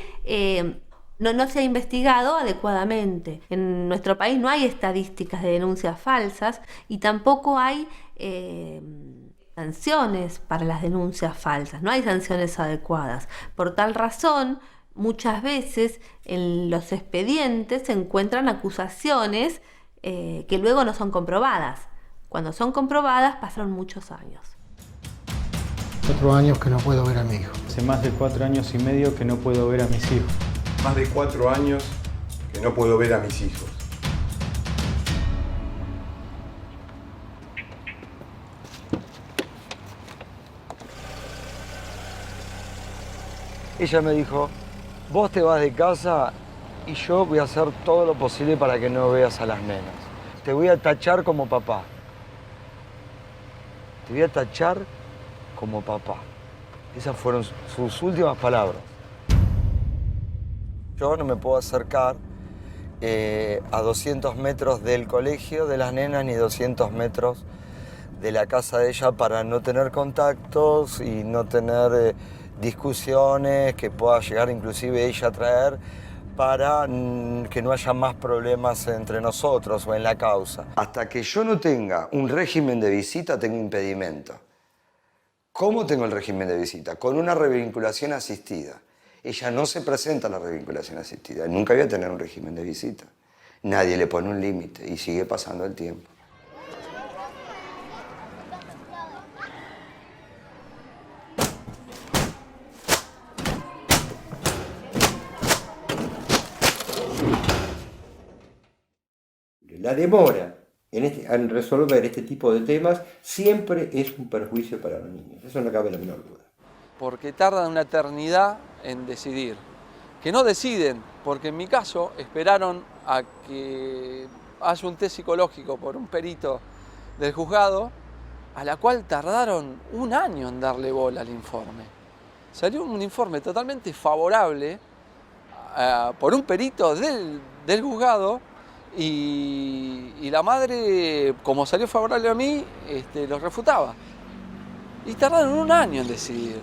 no se ha investigado adecuadamente. En nuestro país no hay estadísticas de denuncias falsas y tampoco hay sanciones para las denuncias falsas, no hay sanciones adecuadas. Por tal razón, muchas veces en los expedientes se encuentran acusaciones que luego no son comprobadas. Cuando son comprobadas pasaron muchos años. 4 años que no puedo ver a mi hijo. Hace más de 4 años y medio que no puedo ver a mis hijos. Más de 4 años que no puedo ver a mis hijos. Ella me dijo, vos te vas de casa y yo voy a hacer todo lo posible para que no veas a las nenas. Te voy a tachar como papá. Te voy a tachar como papá. Esas fueron sus últimas palabras. Yo no me puedo acercar a 200 metros del colegio de las nenas ni 200 metros de la casa de ella para no tener contactos y no tener discusiones que pueda llegar inclusive ella a traer para que no haya más problemas entre nosotros o en la causa. Hasta que yo no tenga un régimen de visita, tengo impedimento. ¿Cómo tengo el régimen de visita? Con una revinculación asistida. Ella no se presenta a la revinculación asistida. Nunca voy a tener un régimen de visita. Nadie le pone un límite y sigue pasando el tiempo. La demora en resolver este tipo de temas siempre es un perjuicio para los niños. Eso no cabe la menor duda. Porque tardan una eternidad en decidir. Que no deciden, porque en mi caso esperaron a que haya un test psicológico por un perito del juzgado, a la cual tardaron 1 año en darle bola al informe. Salió un informe totalmente favorable por un perito del juzgado y la madre, como salió favorable a mí, lo refutaba. Y tardaron 1 año en decidir.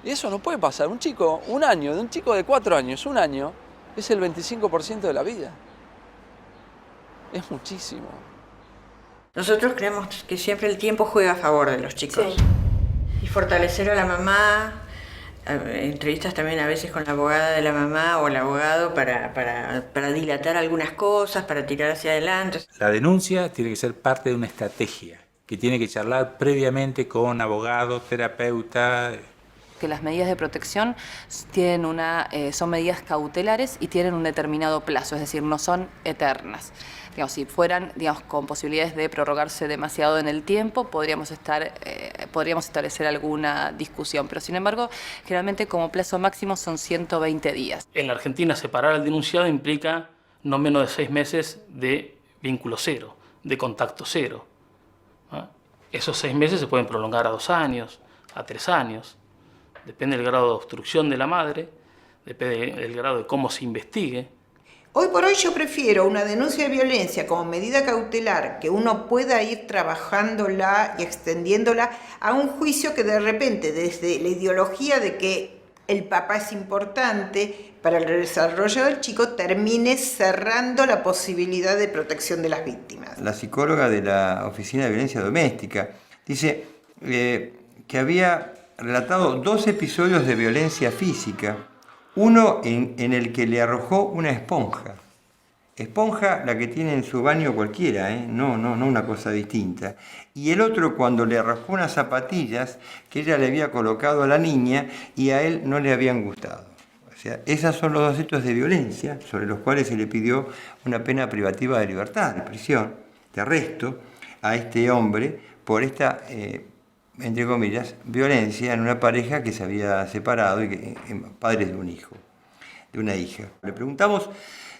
Y eso no puede pasar. Un chico, 1 año, de un chico de 4 años, 1 año, es el 25% de la vida. Es muchísimo. Nosotros creemos que siempre el tiempo juega a favor de los chicos. Sí. Y fortalecer a la mamá, entrevistas también a veces con la abogada de la mamá o el abogado para dilatar algunas cosas, para tirar hacia adelante. La denuncia tiene que ser parte de una estrategia que tiene que charlar previamente con abogado, terapeuta. Que las medidas de protección tienen son medidas cautelares y tienen un determinado plazo, es decir, no son eternas. Digamos, si fueran con posibilidades de prorrogarse demasiado en el tiempo, podríamos establecer alguna discusión, pero sin embargo, generalmente como plazo máximo son 120 días. En la Argentina, separar al denunciado implica no menos de 6 meses de vínculo cero, de contacto cero. Esos 6 meses se pueden prolongar a 2 años, a 3 años. Depende del grado de obstrucción de la madre, depende del grado de cómo se investigue. Hoy por hoy yo prefiero una denuncia de violencia como medida cautelar, que uno pueda ir trabajándola y extendiéndola a un juicio que de repente, desde la ideología de que el papá es importante para el desarrollo del chico, termine cerrando la posibilidad de protección de las víctimas. La psicóloga de la Oficina de Violencia Doméstica dice que había relatado 2 episodios de violencia física, uno en el que le arrojó una esponja. Esponja la que tiene en su baño cualquiera, no una cosa distinta. Y el otro cuando le arrojó unas zapatillas que ella le había colocado a la niña y a él no le habían gustado. O sea, esos son los 2 hechos de violencia sobre los cuales se le pidió una pena privativa de libertad, de prisión, de arresto a este hombre por esta, entre comillas, violencia en una pareja que se había separado y que padres de un hijo, de una hija. Le preguntamos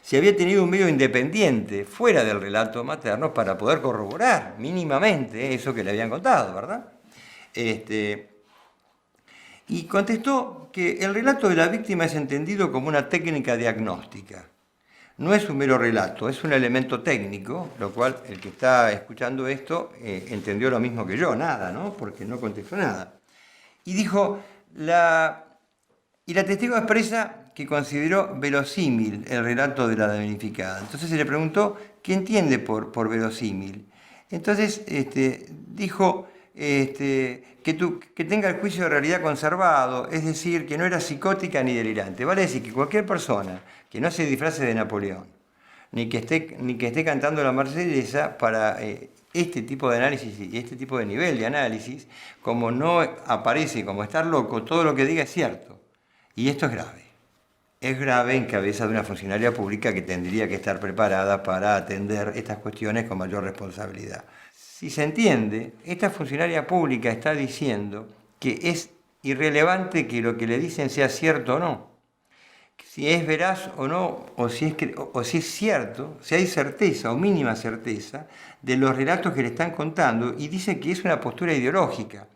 si había tenido un medio independiente fuera del relato materno para poder corroborar mínimamente eso que le habían contado, ¿verdad? Y contestó que el relato de la víctima es entendido como una técnica diagnóstica. No es un mero relato, es un elemento técnico, lo cual el que está escuchando esto entendió lo mismo que yo, nada, ¿no? Porque no contestó nada. Y dijo, la testigo expresa que consideró verosímil el relato de la damnificada. Entonces se le preguntó qué entiende por verosímil. Entonces dijo que tenga el juicio de realidad conservado, es decir, que no era psicótica ni delirante. Vale decir que cualquier persona que no se disfrace de Napoleón, ni que esté cantando la Marsellesa para este tipo de análisis y este tipo de nivel de análisis, como no aparece como estar loco, todo lo que diga es cierto. Y esto es grave. Es grave en cabeza de una funcionaria pública que tendría que estar preparada para atender estas cuestiones con mayor responsabilidad. Si se entiende, esta funcionaria pública está diciendo que es irrelevante que lo que le dicen sea cierto o no. Si es veraz o no, o si es cierto, si hay certeza o mínima certeza de los relatos que le están contando, y dice que es una postura ideológica.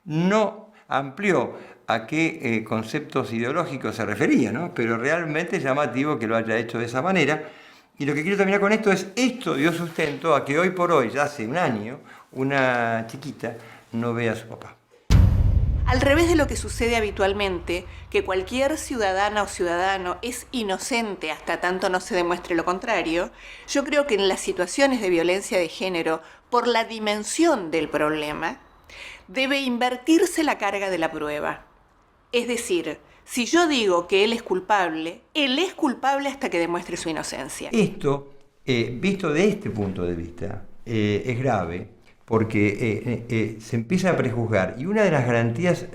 No amplió a qué conceptos ideológicos se refería, ¿no? Pero realmente es llamativo que lo haya hecho de esa manera. Y lo que quiero terminar con esto es, esto dio sustento a que hoy por hoy, ya hace un año, una chiquita no ve a su papá. Al revés de lo que sucede habitualmente, que cualquier ciudadana o ciudadano es inocente hasta tanto no se demuestre lo contrario, yo creo que en las situaciones de violencia de género, por la dimensión del problema, debe invertirse la carga de la prueba. Es decir, si yo digo que él es culpable hasta que demuestre su inocencia. Esto, visto de este punto de vista, es grave porque se empieza a prejuzgar. Y una de las garantías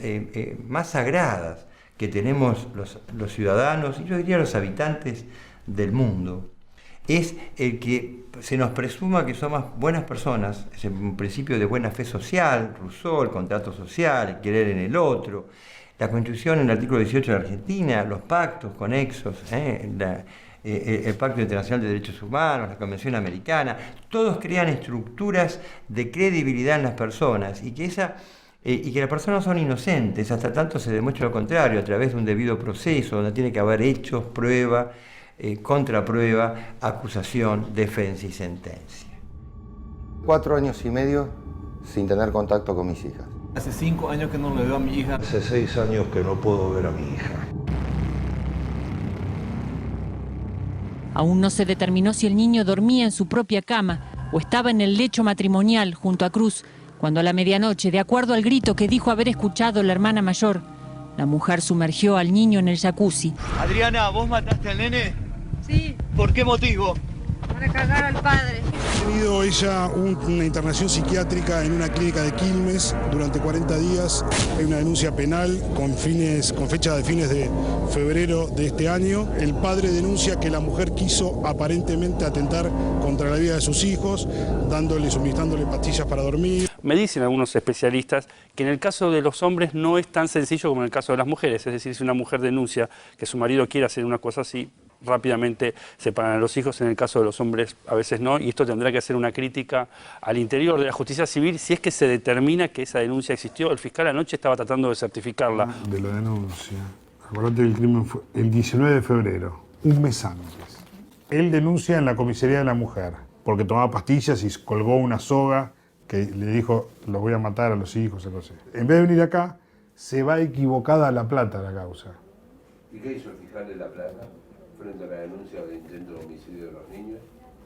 más sagradas que tenemos los ciudadanos, y yo diría los habitantes del mundo, es el que se nos presuma que somos buenas personas. Es un principio de buena fe social, Rousseau, el contrato social, el querer en el otro. La Constitución en el artículo 18 de Argentina, los pactos conexos, el Pacto Internacional de Derechos Humanos, la Convención Americana, todos crean estructuras de credibilidad en las personas y que las personas son inocentes hasta tanto se demuestre lo contrario a través de un debido proceso donde tiene que haber hechos, prueba, contraprueba, acusación, defensa y sentencia. 4 años y medio sin tener contacto con mis hijas. Hace 5 años que no le veo a mi hija. Hace 6 años que no puedo ver a mi hija. Aún no se determinó si el niño dormía en su propia cama o estaba en el lecho matrimonial junto a Cruz, cuando a la medianoche, de acuerdo al grito que dijo haber escuchado la hermana mayor, la mujer sumergió al niño en el jacuzzi. Adriana, ¿vos mataste al nene? Sí. ¿Por qué motivo? Para cagar al padre. Ha tenido ella una internación psiquiátrica en una clínica de Quilmes durante 40 días. Hay una denuncia penal con fecha de fines de febrero de este año. El padre denuncia que la mujer quiso aparentemente atentar contra la vida de sus hijos, suministrándole pastillas para dormir. Me dicen algunos especialistas que en el caso de los hombres no es tan sencillo como en el caso de las mujeres. Es decir, si una mujer denuncia que su marido quiere hacer una cosa así, rápidamente separan a los hijos. En el caso de los hombres a veces no, y esto tendrá que hacer una crítica al interior de la justicia civil si es que se determina que esa denuncia existió. El fiscal anoche estaba tratando de certificarla. De la denuncia. Acordate que el crimen fue el 19 de febrero, un mes antes. Él denuncia en la comisaría de la mujer porque tomaba pastillas y colgó una soga que le dijo, los voy a matar a los hijos, algo así. En vez de venir acá, se va equivocada a La Plata la causa. ¿Y qué hizo el fiscal de La Plata frente a la denuncia de intento de homicidio de los niños?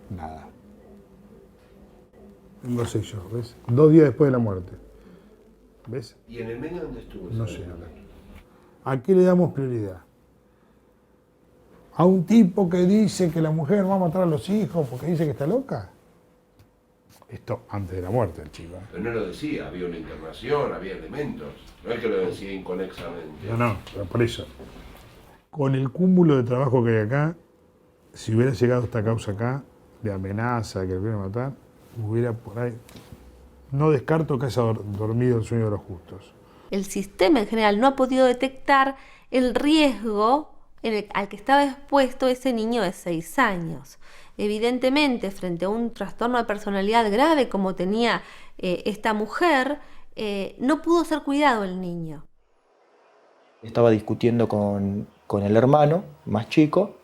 Nada. No sé yo, ¿ves? 2 días después de la muerte. ¿Ves? ¿Y en el medio dónde estuvo? No sé. ¿A qué le damos prioridad? ¿A un tipo que dice que la mujer va a matar a los hijos porque dice que está loca? Esto antes de la muerte, el chico. Pero no lo decía, había una internación, había elementos. No es que lo decía inconexamente. No, pero por eso. Con el cúmulo de trabajo que hay acá, si hubiera llegado esta causa acá, de amenaza, que lo quieren matar, hubiera por ahí... No descarto que haya dormido el sueño de los justos. El sistema en general no ha podido detectar el riesgo al que estaba expuesto ese niño de 6 años. Evidentemente, frente a un trastorno de personalidad grave como tenía esta mujer, no pudo ser cuidado el niño. Estaba discutiendo con el hermano más chico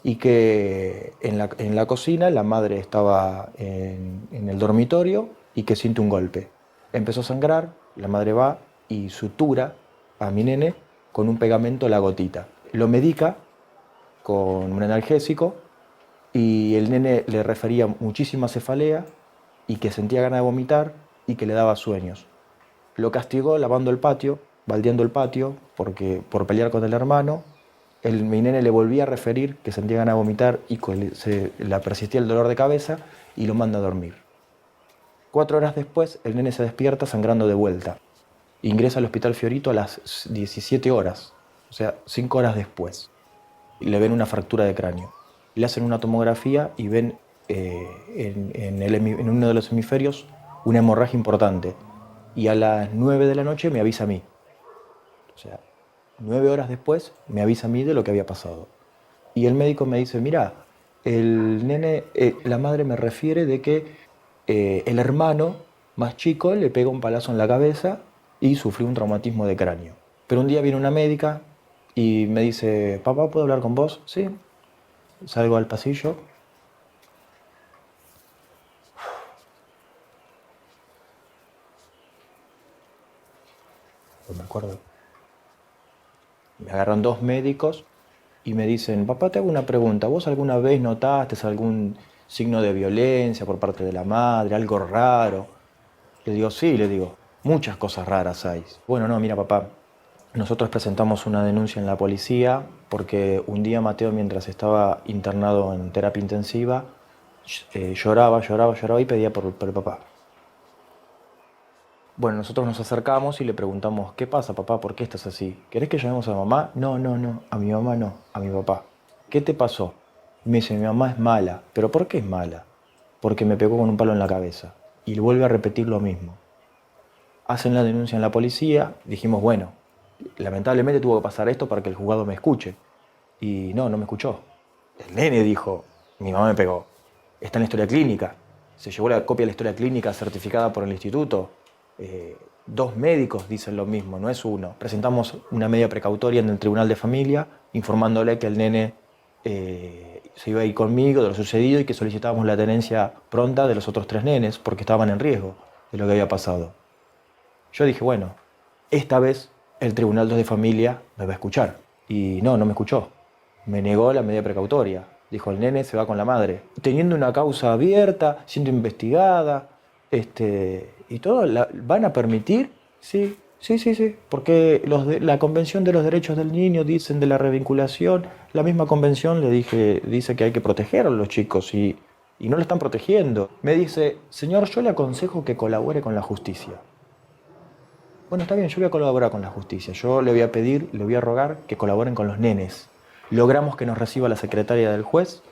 y que en la cocina la madre estaba en el dormitorio y que siente un golpe. Empezó a sangrar, la madre va y sutura a mi nene con un pegamento la gotita. Lo medica con un analgésico y el nene le refería muchísima cefalea y que sentía ganas de vomitar y que le daba sueños. Lo castigó lavando el patio, baldeando el patio por pelear con el hermano. Mi nene le volvía a referir que sentía ganas de vomitar y le persistía el dolor de cabeza y lo manda a dormir. 4 horas después, el nene se despierta sangrando de vuelta. Ingresa al Hospital Fiorito a las 17 horas, o sea, 5 horas después. Le ven una fractura de cráneo. Le hacen una tomografía y ven en uno de los hemisferios una hemorragia importante. Y a las 9 de la noche me avisa a mí. O sea, 9 horas después me avisa a mí de lo que había pasado. Y el médico me dice, mira, el nene, la madre me refiere de que el hermano más chico le pega un palazo en la cabeza y sufrió un traumatismo de cráneo. Pero un día viene una médica y me dice, papá, ¿puedo hablar con vos? Sí. Salgo al pasillo. No me acuerdo. Me agarran 2 médicos y me dicen, papá, te hago una pregunta. ¿Vos alguna vez notaste algún signo de violencia por parte de la madre, algo raro? Le digo, sí, le digo, muchas cosas raras hay. Bueno, no, mira, papá, nosotros presentamos una denuncia en la policía porque un día Mateo, mientras estaba internado en terapia intensiva, lloraba y pedía por el papá. Bueno, nosotros nos acercamos y le preguntamos, ¿qué pasa, papá? ¿Por qué estás así? ¿Querés que llamemos a mamá? No, a mi mamá no, a mi papá. ¿Qué te pasó? Y me dice, mi mamá es mala. ¿Pero por qué es mala? Porque me pegó con un palo en la cabeza. Y le vuelve a repetir lo mismo. Hacen la denuncia en la policía, dijimos, bueno, lamentablemente tuvo que pasar esto para que el juzgado me escuche. Y no me escuchó. El nene dijo, mi mamá me pegó. Está en la historia clínica. Se llevó la copia de la historia clínica certificada por el instituto. 2 médicos dicen lo mismo, no es uno. Presentamos una medida precautoria en el Tribunal de Familia informándole que el nene se iba a ir conmigo de lo sucedido y que solicitábamos la tenencia pronta de los otros 3 nenes porque estaban en riesgo de lo que había pasado. Yo dije, bueno, esta vez el Tribunal de Familia me va a escuchar. Y no me escuchó. Me negó la medida precautoria. Dijo, el nene se va con la madre. Teniendo una causa abierta, siendo investigada, y todo, ¿van a permitir? Sí, porque la Convención de los Derechos del Niño dicen de la revinculación, la misma convención dice que hay que proteger a los chicos y no lo están protegiendo. Me dice, señor, yo le aconsejo que colabore con la justicia. Bueno, está bien, yo voy a colaborar con la justicia. Yo le voy a pedir, le voy a rogar que colaboren con los nenes. Logramos que nos reciba la secretaria del juez,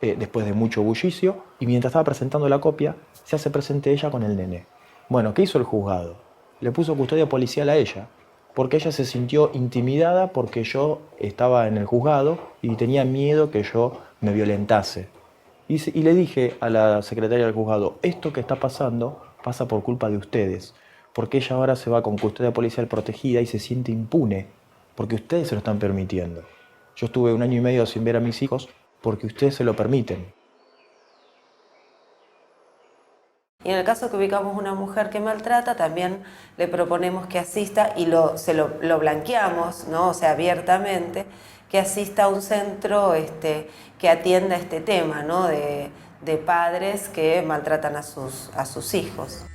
después de mucho bullicio, y mientras estaba presentando la copia, se hace presente ella con el nene. Bueno, ¿qué hizo el juzgado? Le puso custodia policial a ella, porque ella se sintió intimidada porque yo estaba en el juzgado y tenía miedo que yo me violentase. Y le dije a la secretaria del juzgado, esto que está pasando pasa por culpa de ustedes, porque ella ahora se va con custodia policial protegida y se siente impune, porque ustedes se lo están permitiendo. Yo estuve 1 año y medio sin ver a mis hijos porque ustedes se lo permiten. Y en el caso que ubicamos una mujer que maltrata, también le proponemos que asista y lo blanqueamos, ¿no? O sea, abiertamente, que asista a un centro que atienda este tema, ¿no? de padres que maltratan a sus hijos.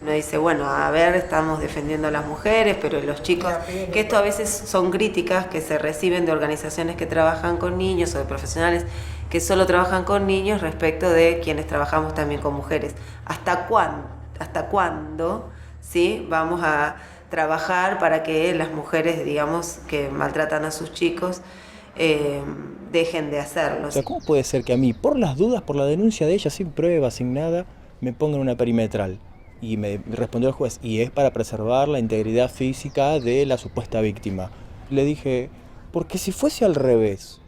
Uno dice, bueno, a ver, estamos defendiendo a las mujeres, pero los chicos, que esto a veces son críticas que se reciben de organizaciones que trabajan con niños o de profesionales que solo trabajan con niños respecto de quienes trabajamos también con mujeres. ¿Hasta cuándo ¿sí? vamos a trabajar para que las mujeres, digamos, que maltratan a sus chicos, dejen de hacerlo? O sea, ¿cómo puede ser que a mí, por las dudas, por la denuncia de ella, sin pruebas, sin nada, me pongan una perimetral? Y me respondió el juez, y es para preservar la integridad física de la supuesta víctima. Le dije, porque si fuese al revés,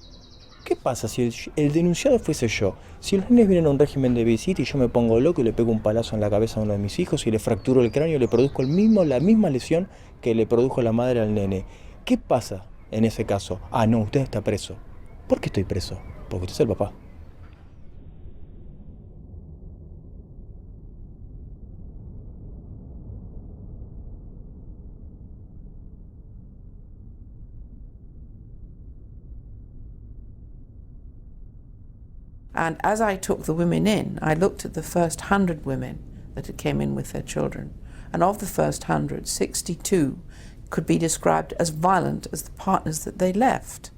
¿qué pasa si el denunciado fuese yo? Si los nenes vienen a un régimen de visita y yo me pongo loco y le pego un palazo en la cabeza a uno de mis hijos y le fracturo el cráneo y le produzco la misma lesión que le produjo la madre al nene, ¿qué pasa en ese caso? Ah, no, usted está preso. ¿Por qué estoy preso? Porque usted es el papá. And as I took the women in, I looked at the first 100 women that had came in with their children. And of the first 100, 62 could be described as violent as the partners that they left.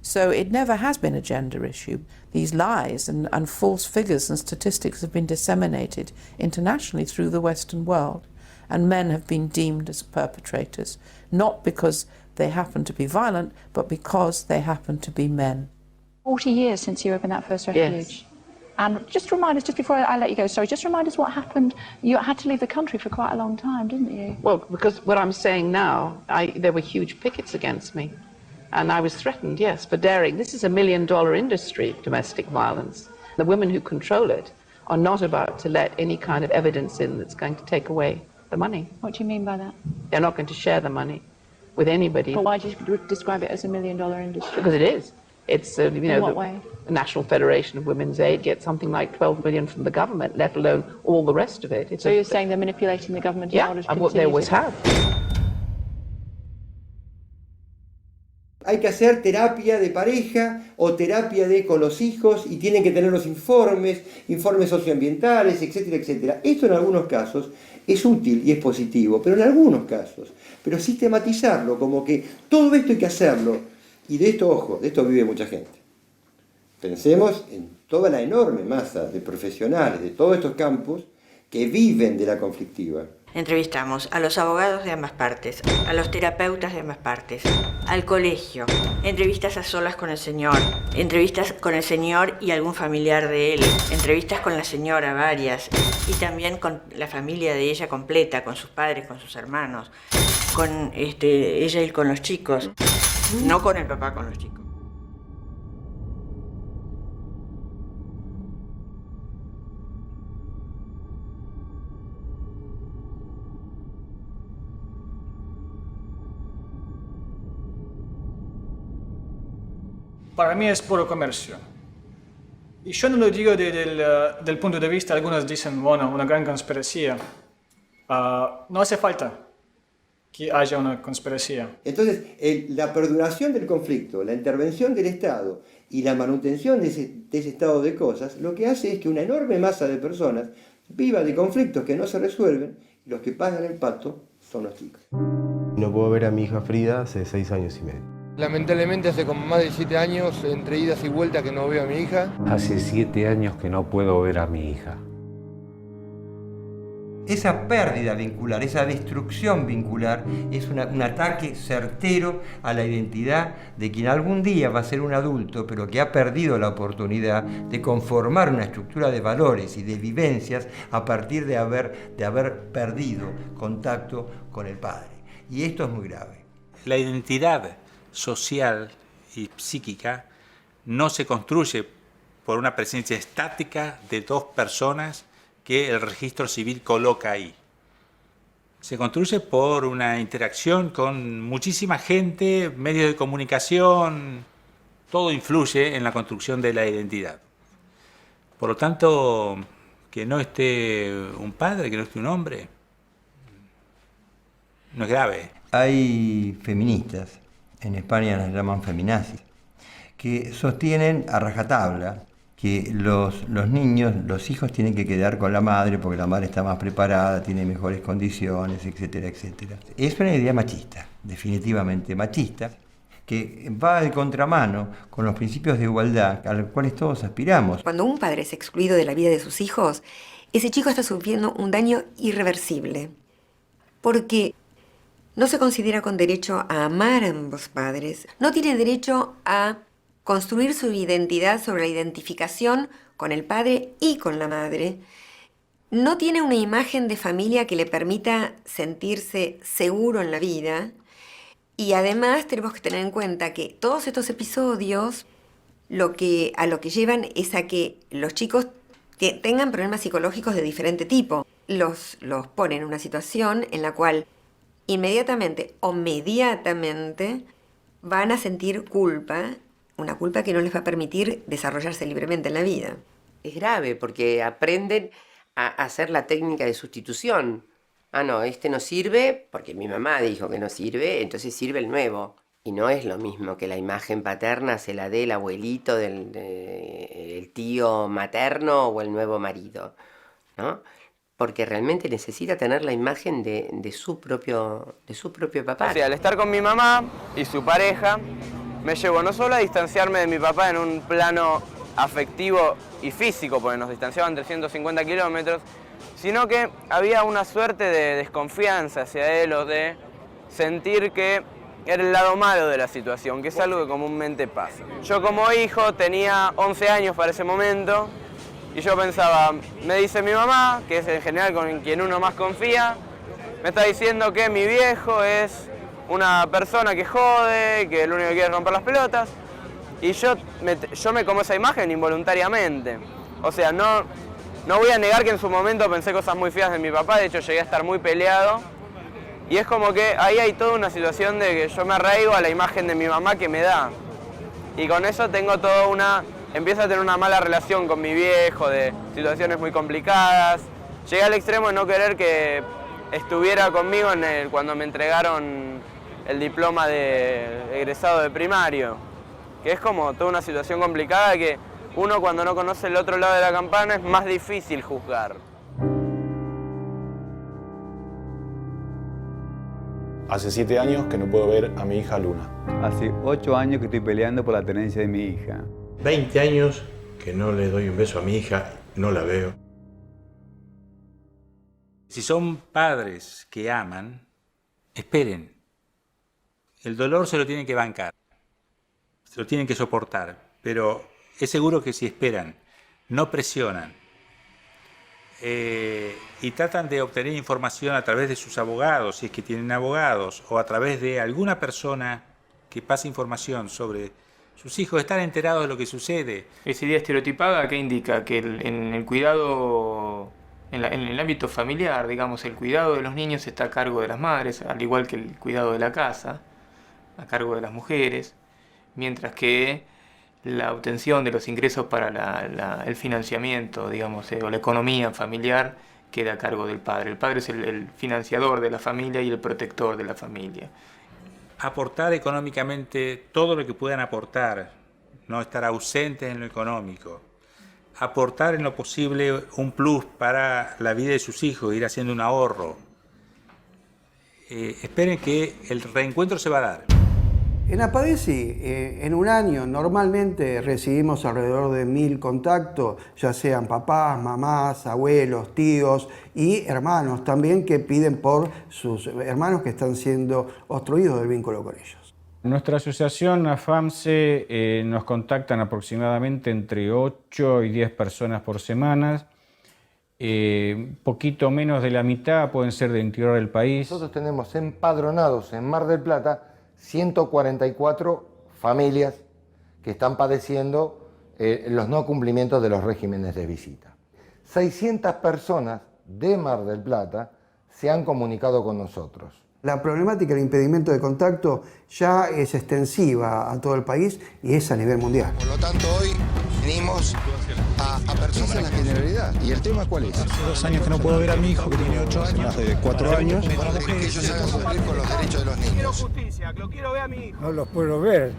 So it never has been a gender issue. These lies and false figures and statistics have been disseminated internationally through the Western world. And men have been deemed as perpetrators, not because they happen to be violent, but because they happen to be men. 40 years since you opened that first refuge. Yes. And just remind us, just before I let you go, sorry, just remind us what happened. You had to leave the country for quite a long time, didn't you? Well, because what I'm saying now, there were huge pickets against me. And I was threatened, yes, for daring. This is $1 million industry, domestic violence. The women who control it are not about to let any kind of evidence in that's going to take away the money. What do you mean by that? They're not going to share the money with anybody. But why do you describe it as $1 million industry? Because it is. It's, you know, in what way? The National Federation of Women's Aid gets something like $12 million from the government, let alone all the rest of it. So you're saying they're manipulating the government in order to and what they always have. Hay que hacer terapia de pareja o terapia con los hijos y tienen que tener los informes socioambientales, etcétera, etcétera. Esto en algunos casos es útil y es positivo, pero en algunos casos. Pero sistematizarlo como que todo esto hay que hacerlo. Y de esto, ojo, de esto vive mucha gente. Pensemos en toda la enorme masa de profesionales de todos estos campos que viven de la conflictiva. Entrevistamos a los abogados de ambas partes, a los terapeutas de ambas partes, al colegio, entrevistas a solas con el señor, entrevistas con el señor y algún familiar de él, entrevistas con la señora, varias, y también con la familia de ella completa, con sus padres, con sus hermanos, con ella y con los chicos. No con el papá, con los chicos. Para mí es puro comercio. Y yo no lo digo del punto de vista, algunos dicen, bueno, una gran conspiración. No hace falta que haya una conspiración. Entonces, la perduración del conflicto, la intervención del Estado y la manutención de ese estado de cosas, lo que hace es que una enorme masa de personas viva de conflictos que no se resuelven y los que pagan el pato son los chicos. No puedo ver a mi hija Frida hace 6 años y medio. Lamentablemente hace como más de 7 años, entre idas y vueltas, que no veo a mi hija. Hace 7 años que no puedo ver a mi hija. Esa pérdida vincular, esa destrucción vincular es un ataque certero a la identidad de quien algún día va a ser un adulto, pero que ha perdido la oportunidad de conformar una estructura de valores y de vivencias a partir de haber perdido contacto con el padre. Y esto es muy grave. La identidad social y psíquica no se construye por una presencia estática de dos personas que el registro civil coloca ahí. Se construye por una interacción con muchísima gente, medios de comunicación, todo influye en la construcción de la identidad. Por lo tanto, que no esté un padre, que no esté un hombre, no es grave. Hay feministas, en España las llaman feminazis, que sostienen a rajatabla que los niños, los hijos tienen que quedar con la madre porque la madre está más preparada, tiene mejores condiciones, etcétera, etcétera. Es una idea machista, definitivamente machista, que va de contramano con los principios de igualdad a los cuales todos aspiramos. Cuando un padre es excluido de la vida de sus hijos, ese chico está sufriendo un daño irreversible, porque no se considera con derecho a amar a ambos padres, no tiene derecho a construir su identidad sobre la identificación con el padre y con la madre, no tiene una imagen de familia que le permita sentirse seguro en la vida, y además tenemos que tener en cuenta que todos estos episodios a lo que llevan es a que los chicos tengan problemas psicológicos de diferente tipo. Los ponen en una situación en la cual inmediatamente o mediatamente van a sentir culpa, una culpa que no les va a permitir desarrollarse libremente en la vida. Es grave porque aprenden a hacer la técnica de sustitución. Ah, no, este no sirve porque mi mamá dijo que no sirve, entonces sirve el nuevo. Y no es lo mismo que la imagen paterna se la dé el abuelito, el tío materno o el nuevo marido, ¿no? Porque realmente necesita tener la imagen de su propio papá. O sea, al estar con mi mamá y su pareja, me llevó no solo a distanciarme de mi papá en un plano afectivo y físico, porque nos distanciaban 350 kilómetros, sino que había una suerte de desconfianza hacia él o de sentir que era el lado malo de la situación, que es algo que comúnmente pasa. Yo como hijo tenía 11 años para ese momento y yo pensaba, me dice mi mamá, que es en general con quien uno más confía, me está diciendo que mi viejo es una persona que jode, que lo único que quiere es romper las pelotas, y yo me como esa imagen involuntariamente. O sea, no voy a negar que en su momento pensé cosas muy feas de mi papá, de hecho llegué a estar muy peleado, y es como que ahí hay toda una situación de que yo me arraigo a la imagen de mi mamá que me da, y con eso tengo empiezo a tener una mala relación con mi viejo, de situaciones muy complicadas. Llegué al extremo de no querer que estuviera conmigo cuando me entregaron el diploma de egresado de primario, que es como toda una situación complicada que uno cuando no conoce el otro lado de la campana es más difícil juzgar. Hace 7 años que no puedo ver a mi hija Luna. Hace 8 años que estoy peleando por la tenencia de mi hija. 20 años que no le doy un beso a mi hija, no la veo. Si son padres que aman, esperen. El dolor se lo tienen que bancar, se lo tienen que soportar, pero es seguro que si esperan, no presionan y tratan de obtener información a través de sus abogados, si es que tienen abogados, o a través de alguna persona que pase información sobre sus hijos, están enterados de lo que sucede. Esa idea estereotipada, ¿qué indica? Que en el cuidado, en el ámbito familiar, digamos, el cuidado de los niños está a cargo de las madres, al igual que el cuidado de la casa, a cargo de las mujeres, mientras que la obtención de los ingresos para el financiamiento, digamos, o la economía familiar queda a cargo del padre. El padre es el financiador de la familia y el protector de la familia. Aportar económicamente todo lo que puedan aportar, no estar ausentes en lo económico. Aportar en lo posible un plus para la vida de sus hijos, ir haciendo un ahorro. Esperen que el reencuentro se va a dar. En APADESI, en un año normalmente recibimos alrededor de 1000 contactos, ya sean papás, mamás, abuelos, tíos y hermanos también que piden por sus hermanos que están siendo obstruidos del vínculo con ellos. Nuestra asociación AFAMSE nos contactan aproximadamente entre 8 y 10 personas por semana. Poquito menos de la mitad pueden ser del interior del país. Nosotros tenemos empadronados en Mar del Plata 144 familias que están padeciendo los no cumplimientos de los regímenes de visita. 600 personas de Mar del Plata se han comunicado con nosotros. La problemática del impedimento de contacto ya es extensiva a todo el país y es a nivel mundial. Por lo tanto, hoy venimos a personas en la generalidad. ¿Y el tema cuál es? Hace 2 años que no puedo ver a mi hijo, que tiene 8 años, hace 4 años. Que ellos hagan cumplir con los derechos de los niños. Quiero justicia, que lo quiero ver a mi hijo. No los puedo ver.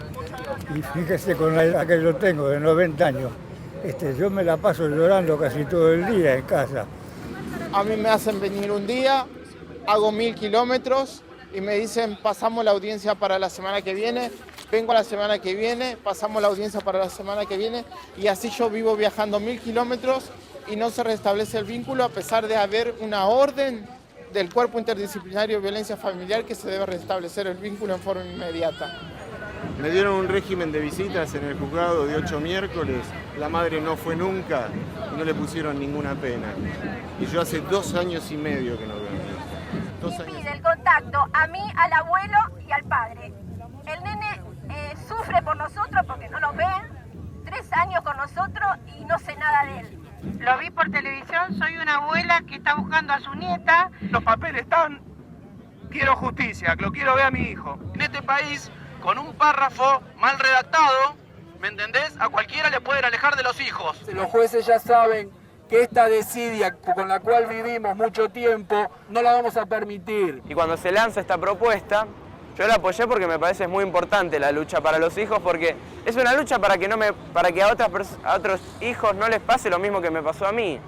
Y fíjese con la edad que yo tengo, de 90 años. Yo me la paso llorando casi todo el día en casa. A mí me hacen venir un día, hago 1000 kilómetros y me dicen pasamos la audiencia para la semana que viene, vengo la semana que viene, pasamos la audiencia para la semana que viene y así yo vivo viajando 1000 kilómetros y no se restablece el vínculo a pesar de haber una orden del Cuerpo Interdisciplinario de Violencia Familiar que se debe restablecer el vínculo en forma inmediata. Me dieron un régimen de visitas en el juzgado de 8 miércoles, la madre no fue nunca y no le pusieron ninguna pena. Y yo hace 2 años y medio que no veo a mi hija. 2 años. Pide el contacto a mí, al abuelo y al padre. El nene sufre por nosotros porque no lo ven, 3 años con nosotros y no sé nada de él. Lo vi por televisión, soy una abuela que está buscando a su nieta. Los papeles están, quiero justicia, lo quiero ver a mi hijo. En este país, con un párrafo mal redactado, ¿me entendés? A cualquiera le pueden alejar de los hijos. Los jueces ya saben que esta desidia con la cual vivimos mucho tiempo no la vamos a permitir. Y cuando se lanza esta propuesta, yo la apoyé porque me parece muy importante la lucha para los hijos, porque es una lucha para que a otros hijos no les pase lo mismo que me pasó a mí.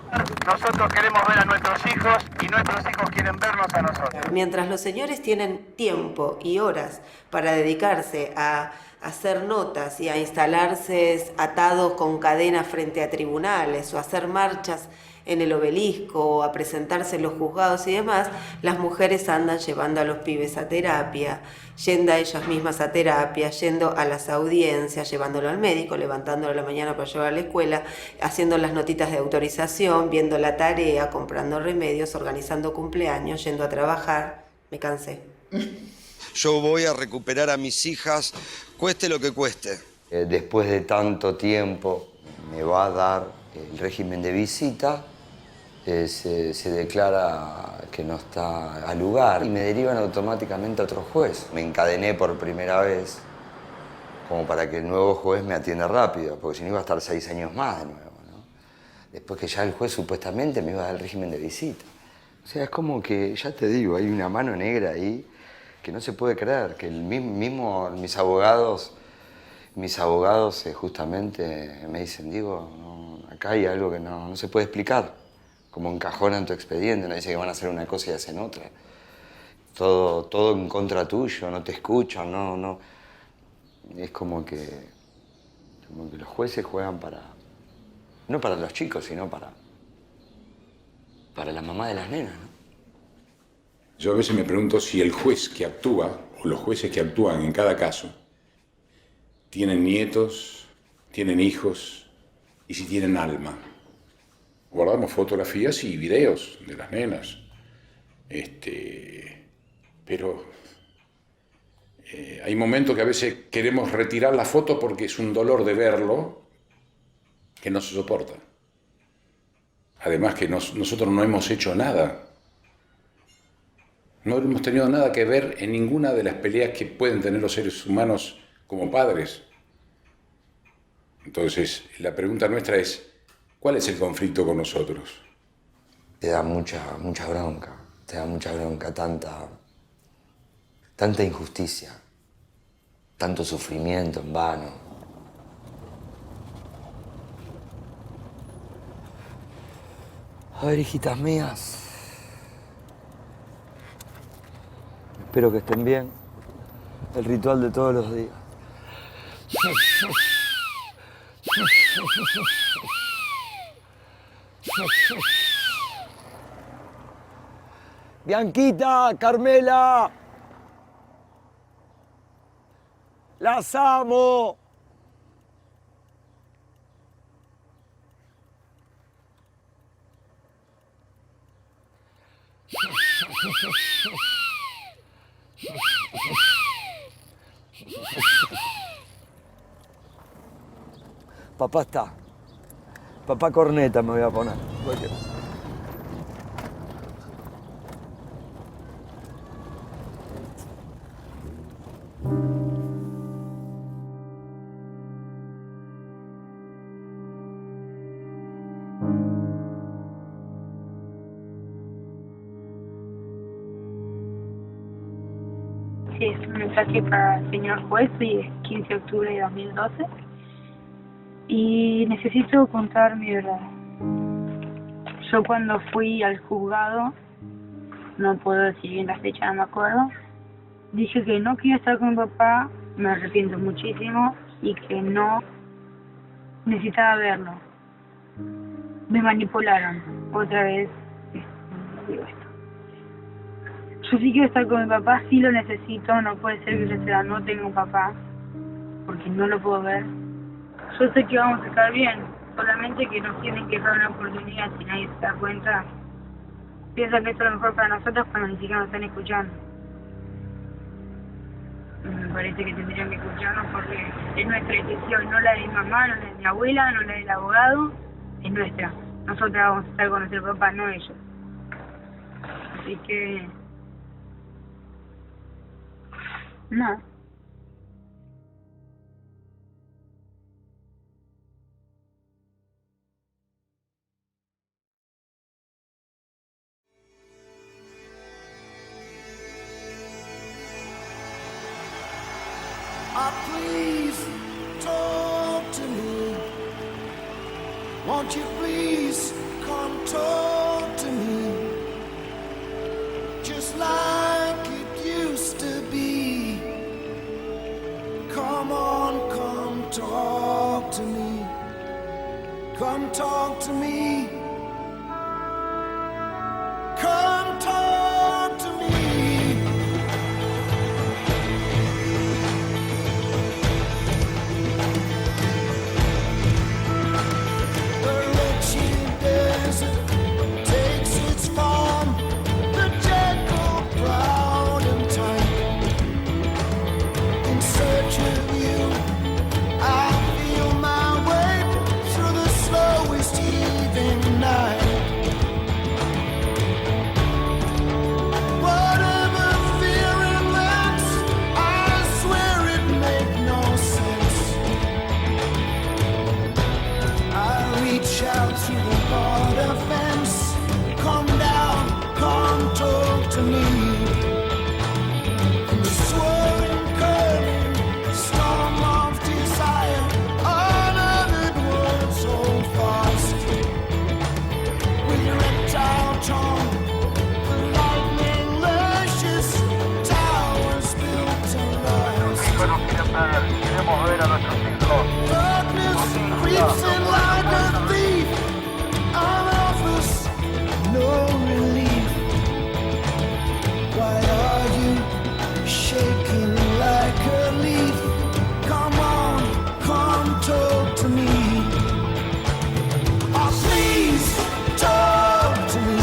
Nosotros queremos ver a nuestros hijos y nuestros hijos quieren vernos a nosotros. Mientras los señores tienen tiempo y horas para dedicarse a hacer notas y a instalarse atados con cadenas frente a tribunales o a hacer marchas en el obelisco o a presentarse en los juzgados y demás, las mujeres andan llevando a los pibes a terapia, yendo a ellas mismas a terapia, yendo a las audiencias, llevándolo al médico, levantándolo a la mañana para llevar a la escuela, haciendo las notitas de autorización, viendo la tarea, comprando remedios, organizando cumpleaños, yendo a trabajar. Me cansé. Yo voy a recuperar a mis hijas, cueste lo que cueste. Después de tanto tiempo me va a dar el régimen de visita, se declara que no está al lugar y me derivan automáticamente a otro juez. Me encadené por primera vez como para que el nuevo juez me atienda rápido, porque si no iba a estar 6 años más de nuevo, ¿no? Después que ya el juez supuestamente me iba a dar el régimen de visita. O sea, es como que, ya te digo, hay una mano negra ahí que no se puede creer, que mis abogados justamente me dicen, Diego, no, acá hay algo que no se puede explicar, como encajonan tu expediente, no dice que van a hacer una cosa y hacen otra. Todo en contra tuyo, no te escuchan, no. Es como que los jueces juegan no para los chicos, sino para la mamá de las nenas, ¿no? Yo a veces me pregunto si el juez que actúa, o los jueces que actúan en cada caso, tienen nietos, tienen hijos y si tienen alma. Guardamos fotografías y videos de las nenas. Pero hay momentos que a veces queremos retirar la foto porque es un dolor de verlo que no se soporta. Además que nosotros no hemos hecho nada. No hemos tenido nada que ver en ninguna de las peleas que pueden tener los seres humanos como padres. Entonces, la pregunta nuestra es, ¿cuál es el conflicto con nosotros? Te da mucha bronca, tanta injusticia, tanto sufrimiento en vano. A ver, hijitas mías, espero que estén bien. El ritual de todos los días. Bianquita, Carmela, las amo. Papá está. Papá corneta me voy a poner. Sí, es un mensaje para el señor juez y es 15 de octubre de 2012. y necesito contar mi verdad. Yo cuando fui al juzgado, no puedo decir bien la fecha, no me acuerdo, dije que no quería estar con mi papá, me arrepiento muchísimo y que no necesitaba verlo. Me manipularon, otra vez digo esto. Yo sí quiero estar con mi papá, sí lo necesito, no puede ser que yo sea, no tenga un papá, porque no lo puedo ver. Yo sé que vamos a estar bien, solamente que nos tienen que dar una oportunidad si nadie se da cuenta. Piensan que esto es lo mejor para nosotros cuando ni siquiera nos están escuchando. Me parece que tendrían que escucharnos porque es nuestra decisión, no la de mi mamá, no la de mi abuela, no la del abogado, es nuestra. Nosotras vamos a estar con nuestro papá, no ellos. Así que... no. Please talk to me. Won't you please come talk to me? Just like it used to be. Come on, come talk to me. Come talk to me. Come talk to me. Queremos ver a nuestros hijos. No relief. Why are you shaking like a leaf? Come on, come talk to me. Oh, please talk to me.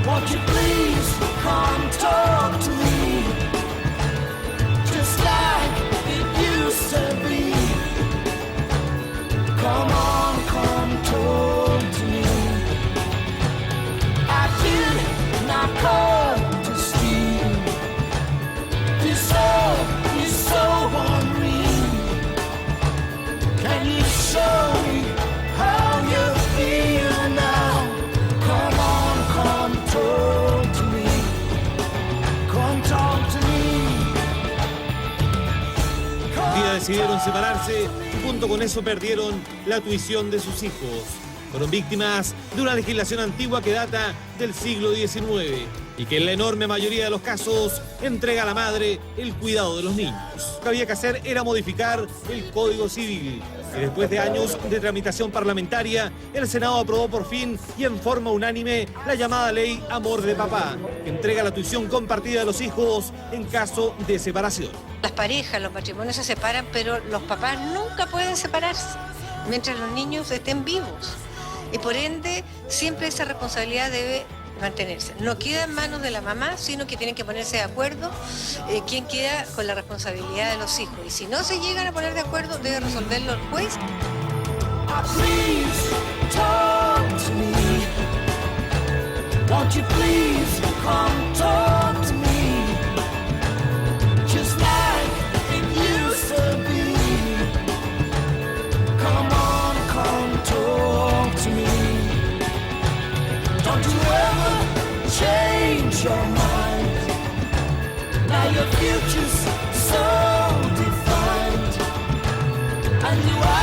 Won't you please come talk to me? Just like it used to be. Come on, come talk to me. I did not come to steal. This love is so unreal. Can you show me how you feel now? Come on, come talk to me. Come talk to me. Un día decidieron separarse y junto con eso perdieron la tuición de sus hijos. Fueron víctimas de una legislación antigua que data del siglo XIX y que en la enorme mayoría de los casos entrega a la madre el cuidado de los niños. Lo que había que hacer era modificar el Código Civil. Y después de años de tramitación parlamentaria, el Senado aprobó por fin y en forma unánime la llamada Ley Amor de Papá, que entrega la tuición compartida de los hijos en caso de separación. Las parejas, los matrimonios se separan, pero los papás nunca pueden separarse mientras los niños estén vivos. Y por ende, siempre esa responsabilidad debe mantenerse. No queda en manos de la mamá, sino que tienen que ponerse de acuerdo quién queda con la responsabilidad de los hijos. Y si no se llegan a poner de acuerdo, debe resolverlo el juez. Please talk to me. Won't you please come talk to me? Just like it used to be. Come on, come talk to me. Don't you ever change your mind. Now your future's so defined, and you are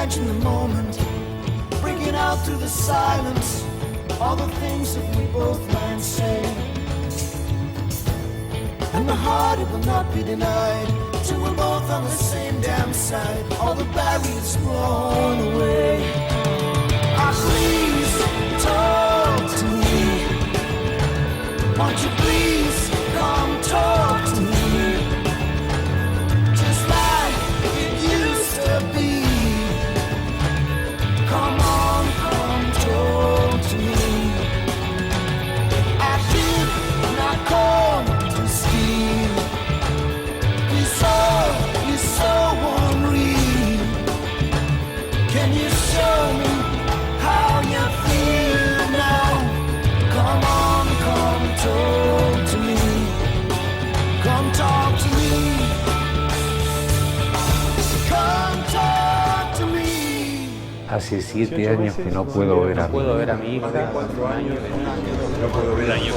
imagine the moment, breaking out through the silence, all the things that we both might say. And the heart, it will not be denied, till we're both on the same damn side, all the barriers blown away. Please talk to me. Won't you please come talk to me? Just like it used to be. Come on, come talk to me. I did not come to steal. You're so unreal. Can you show me how you feel now? Come on, come talk to me. Come talk to me. Come talk to me. Hace 7 años que no puedo ver a mi hija. Hace 4 años no puedo ver a mi hija.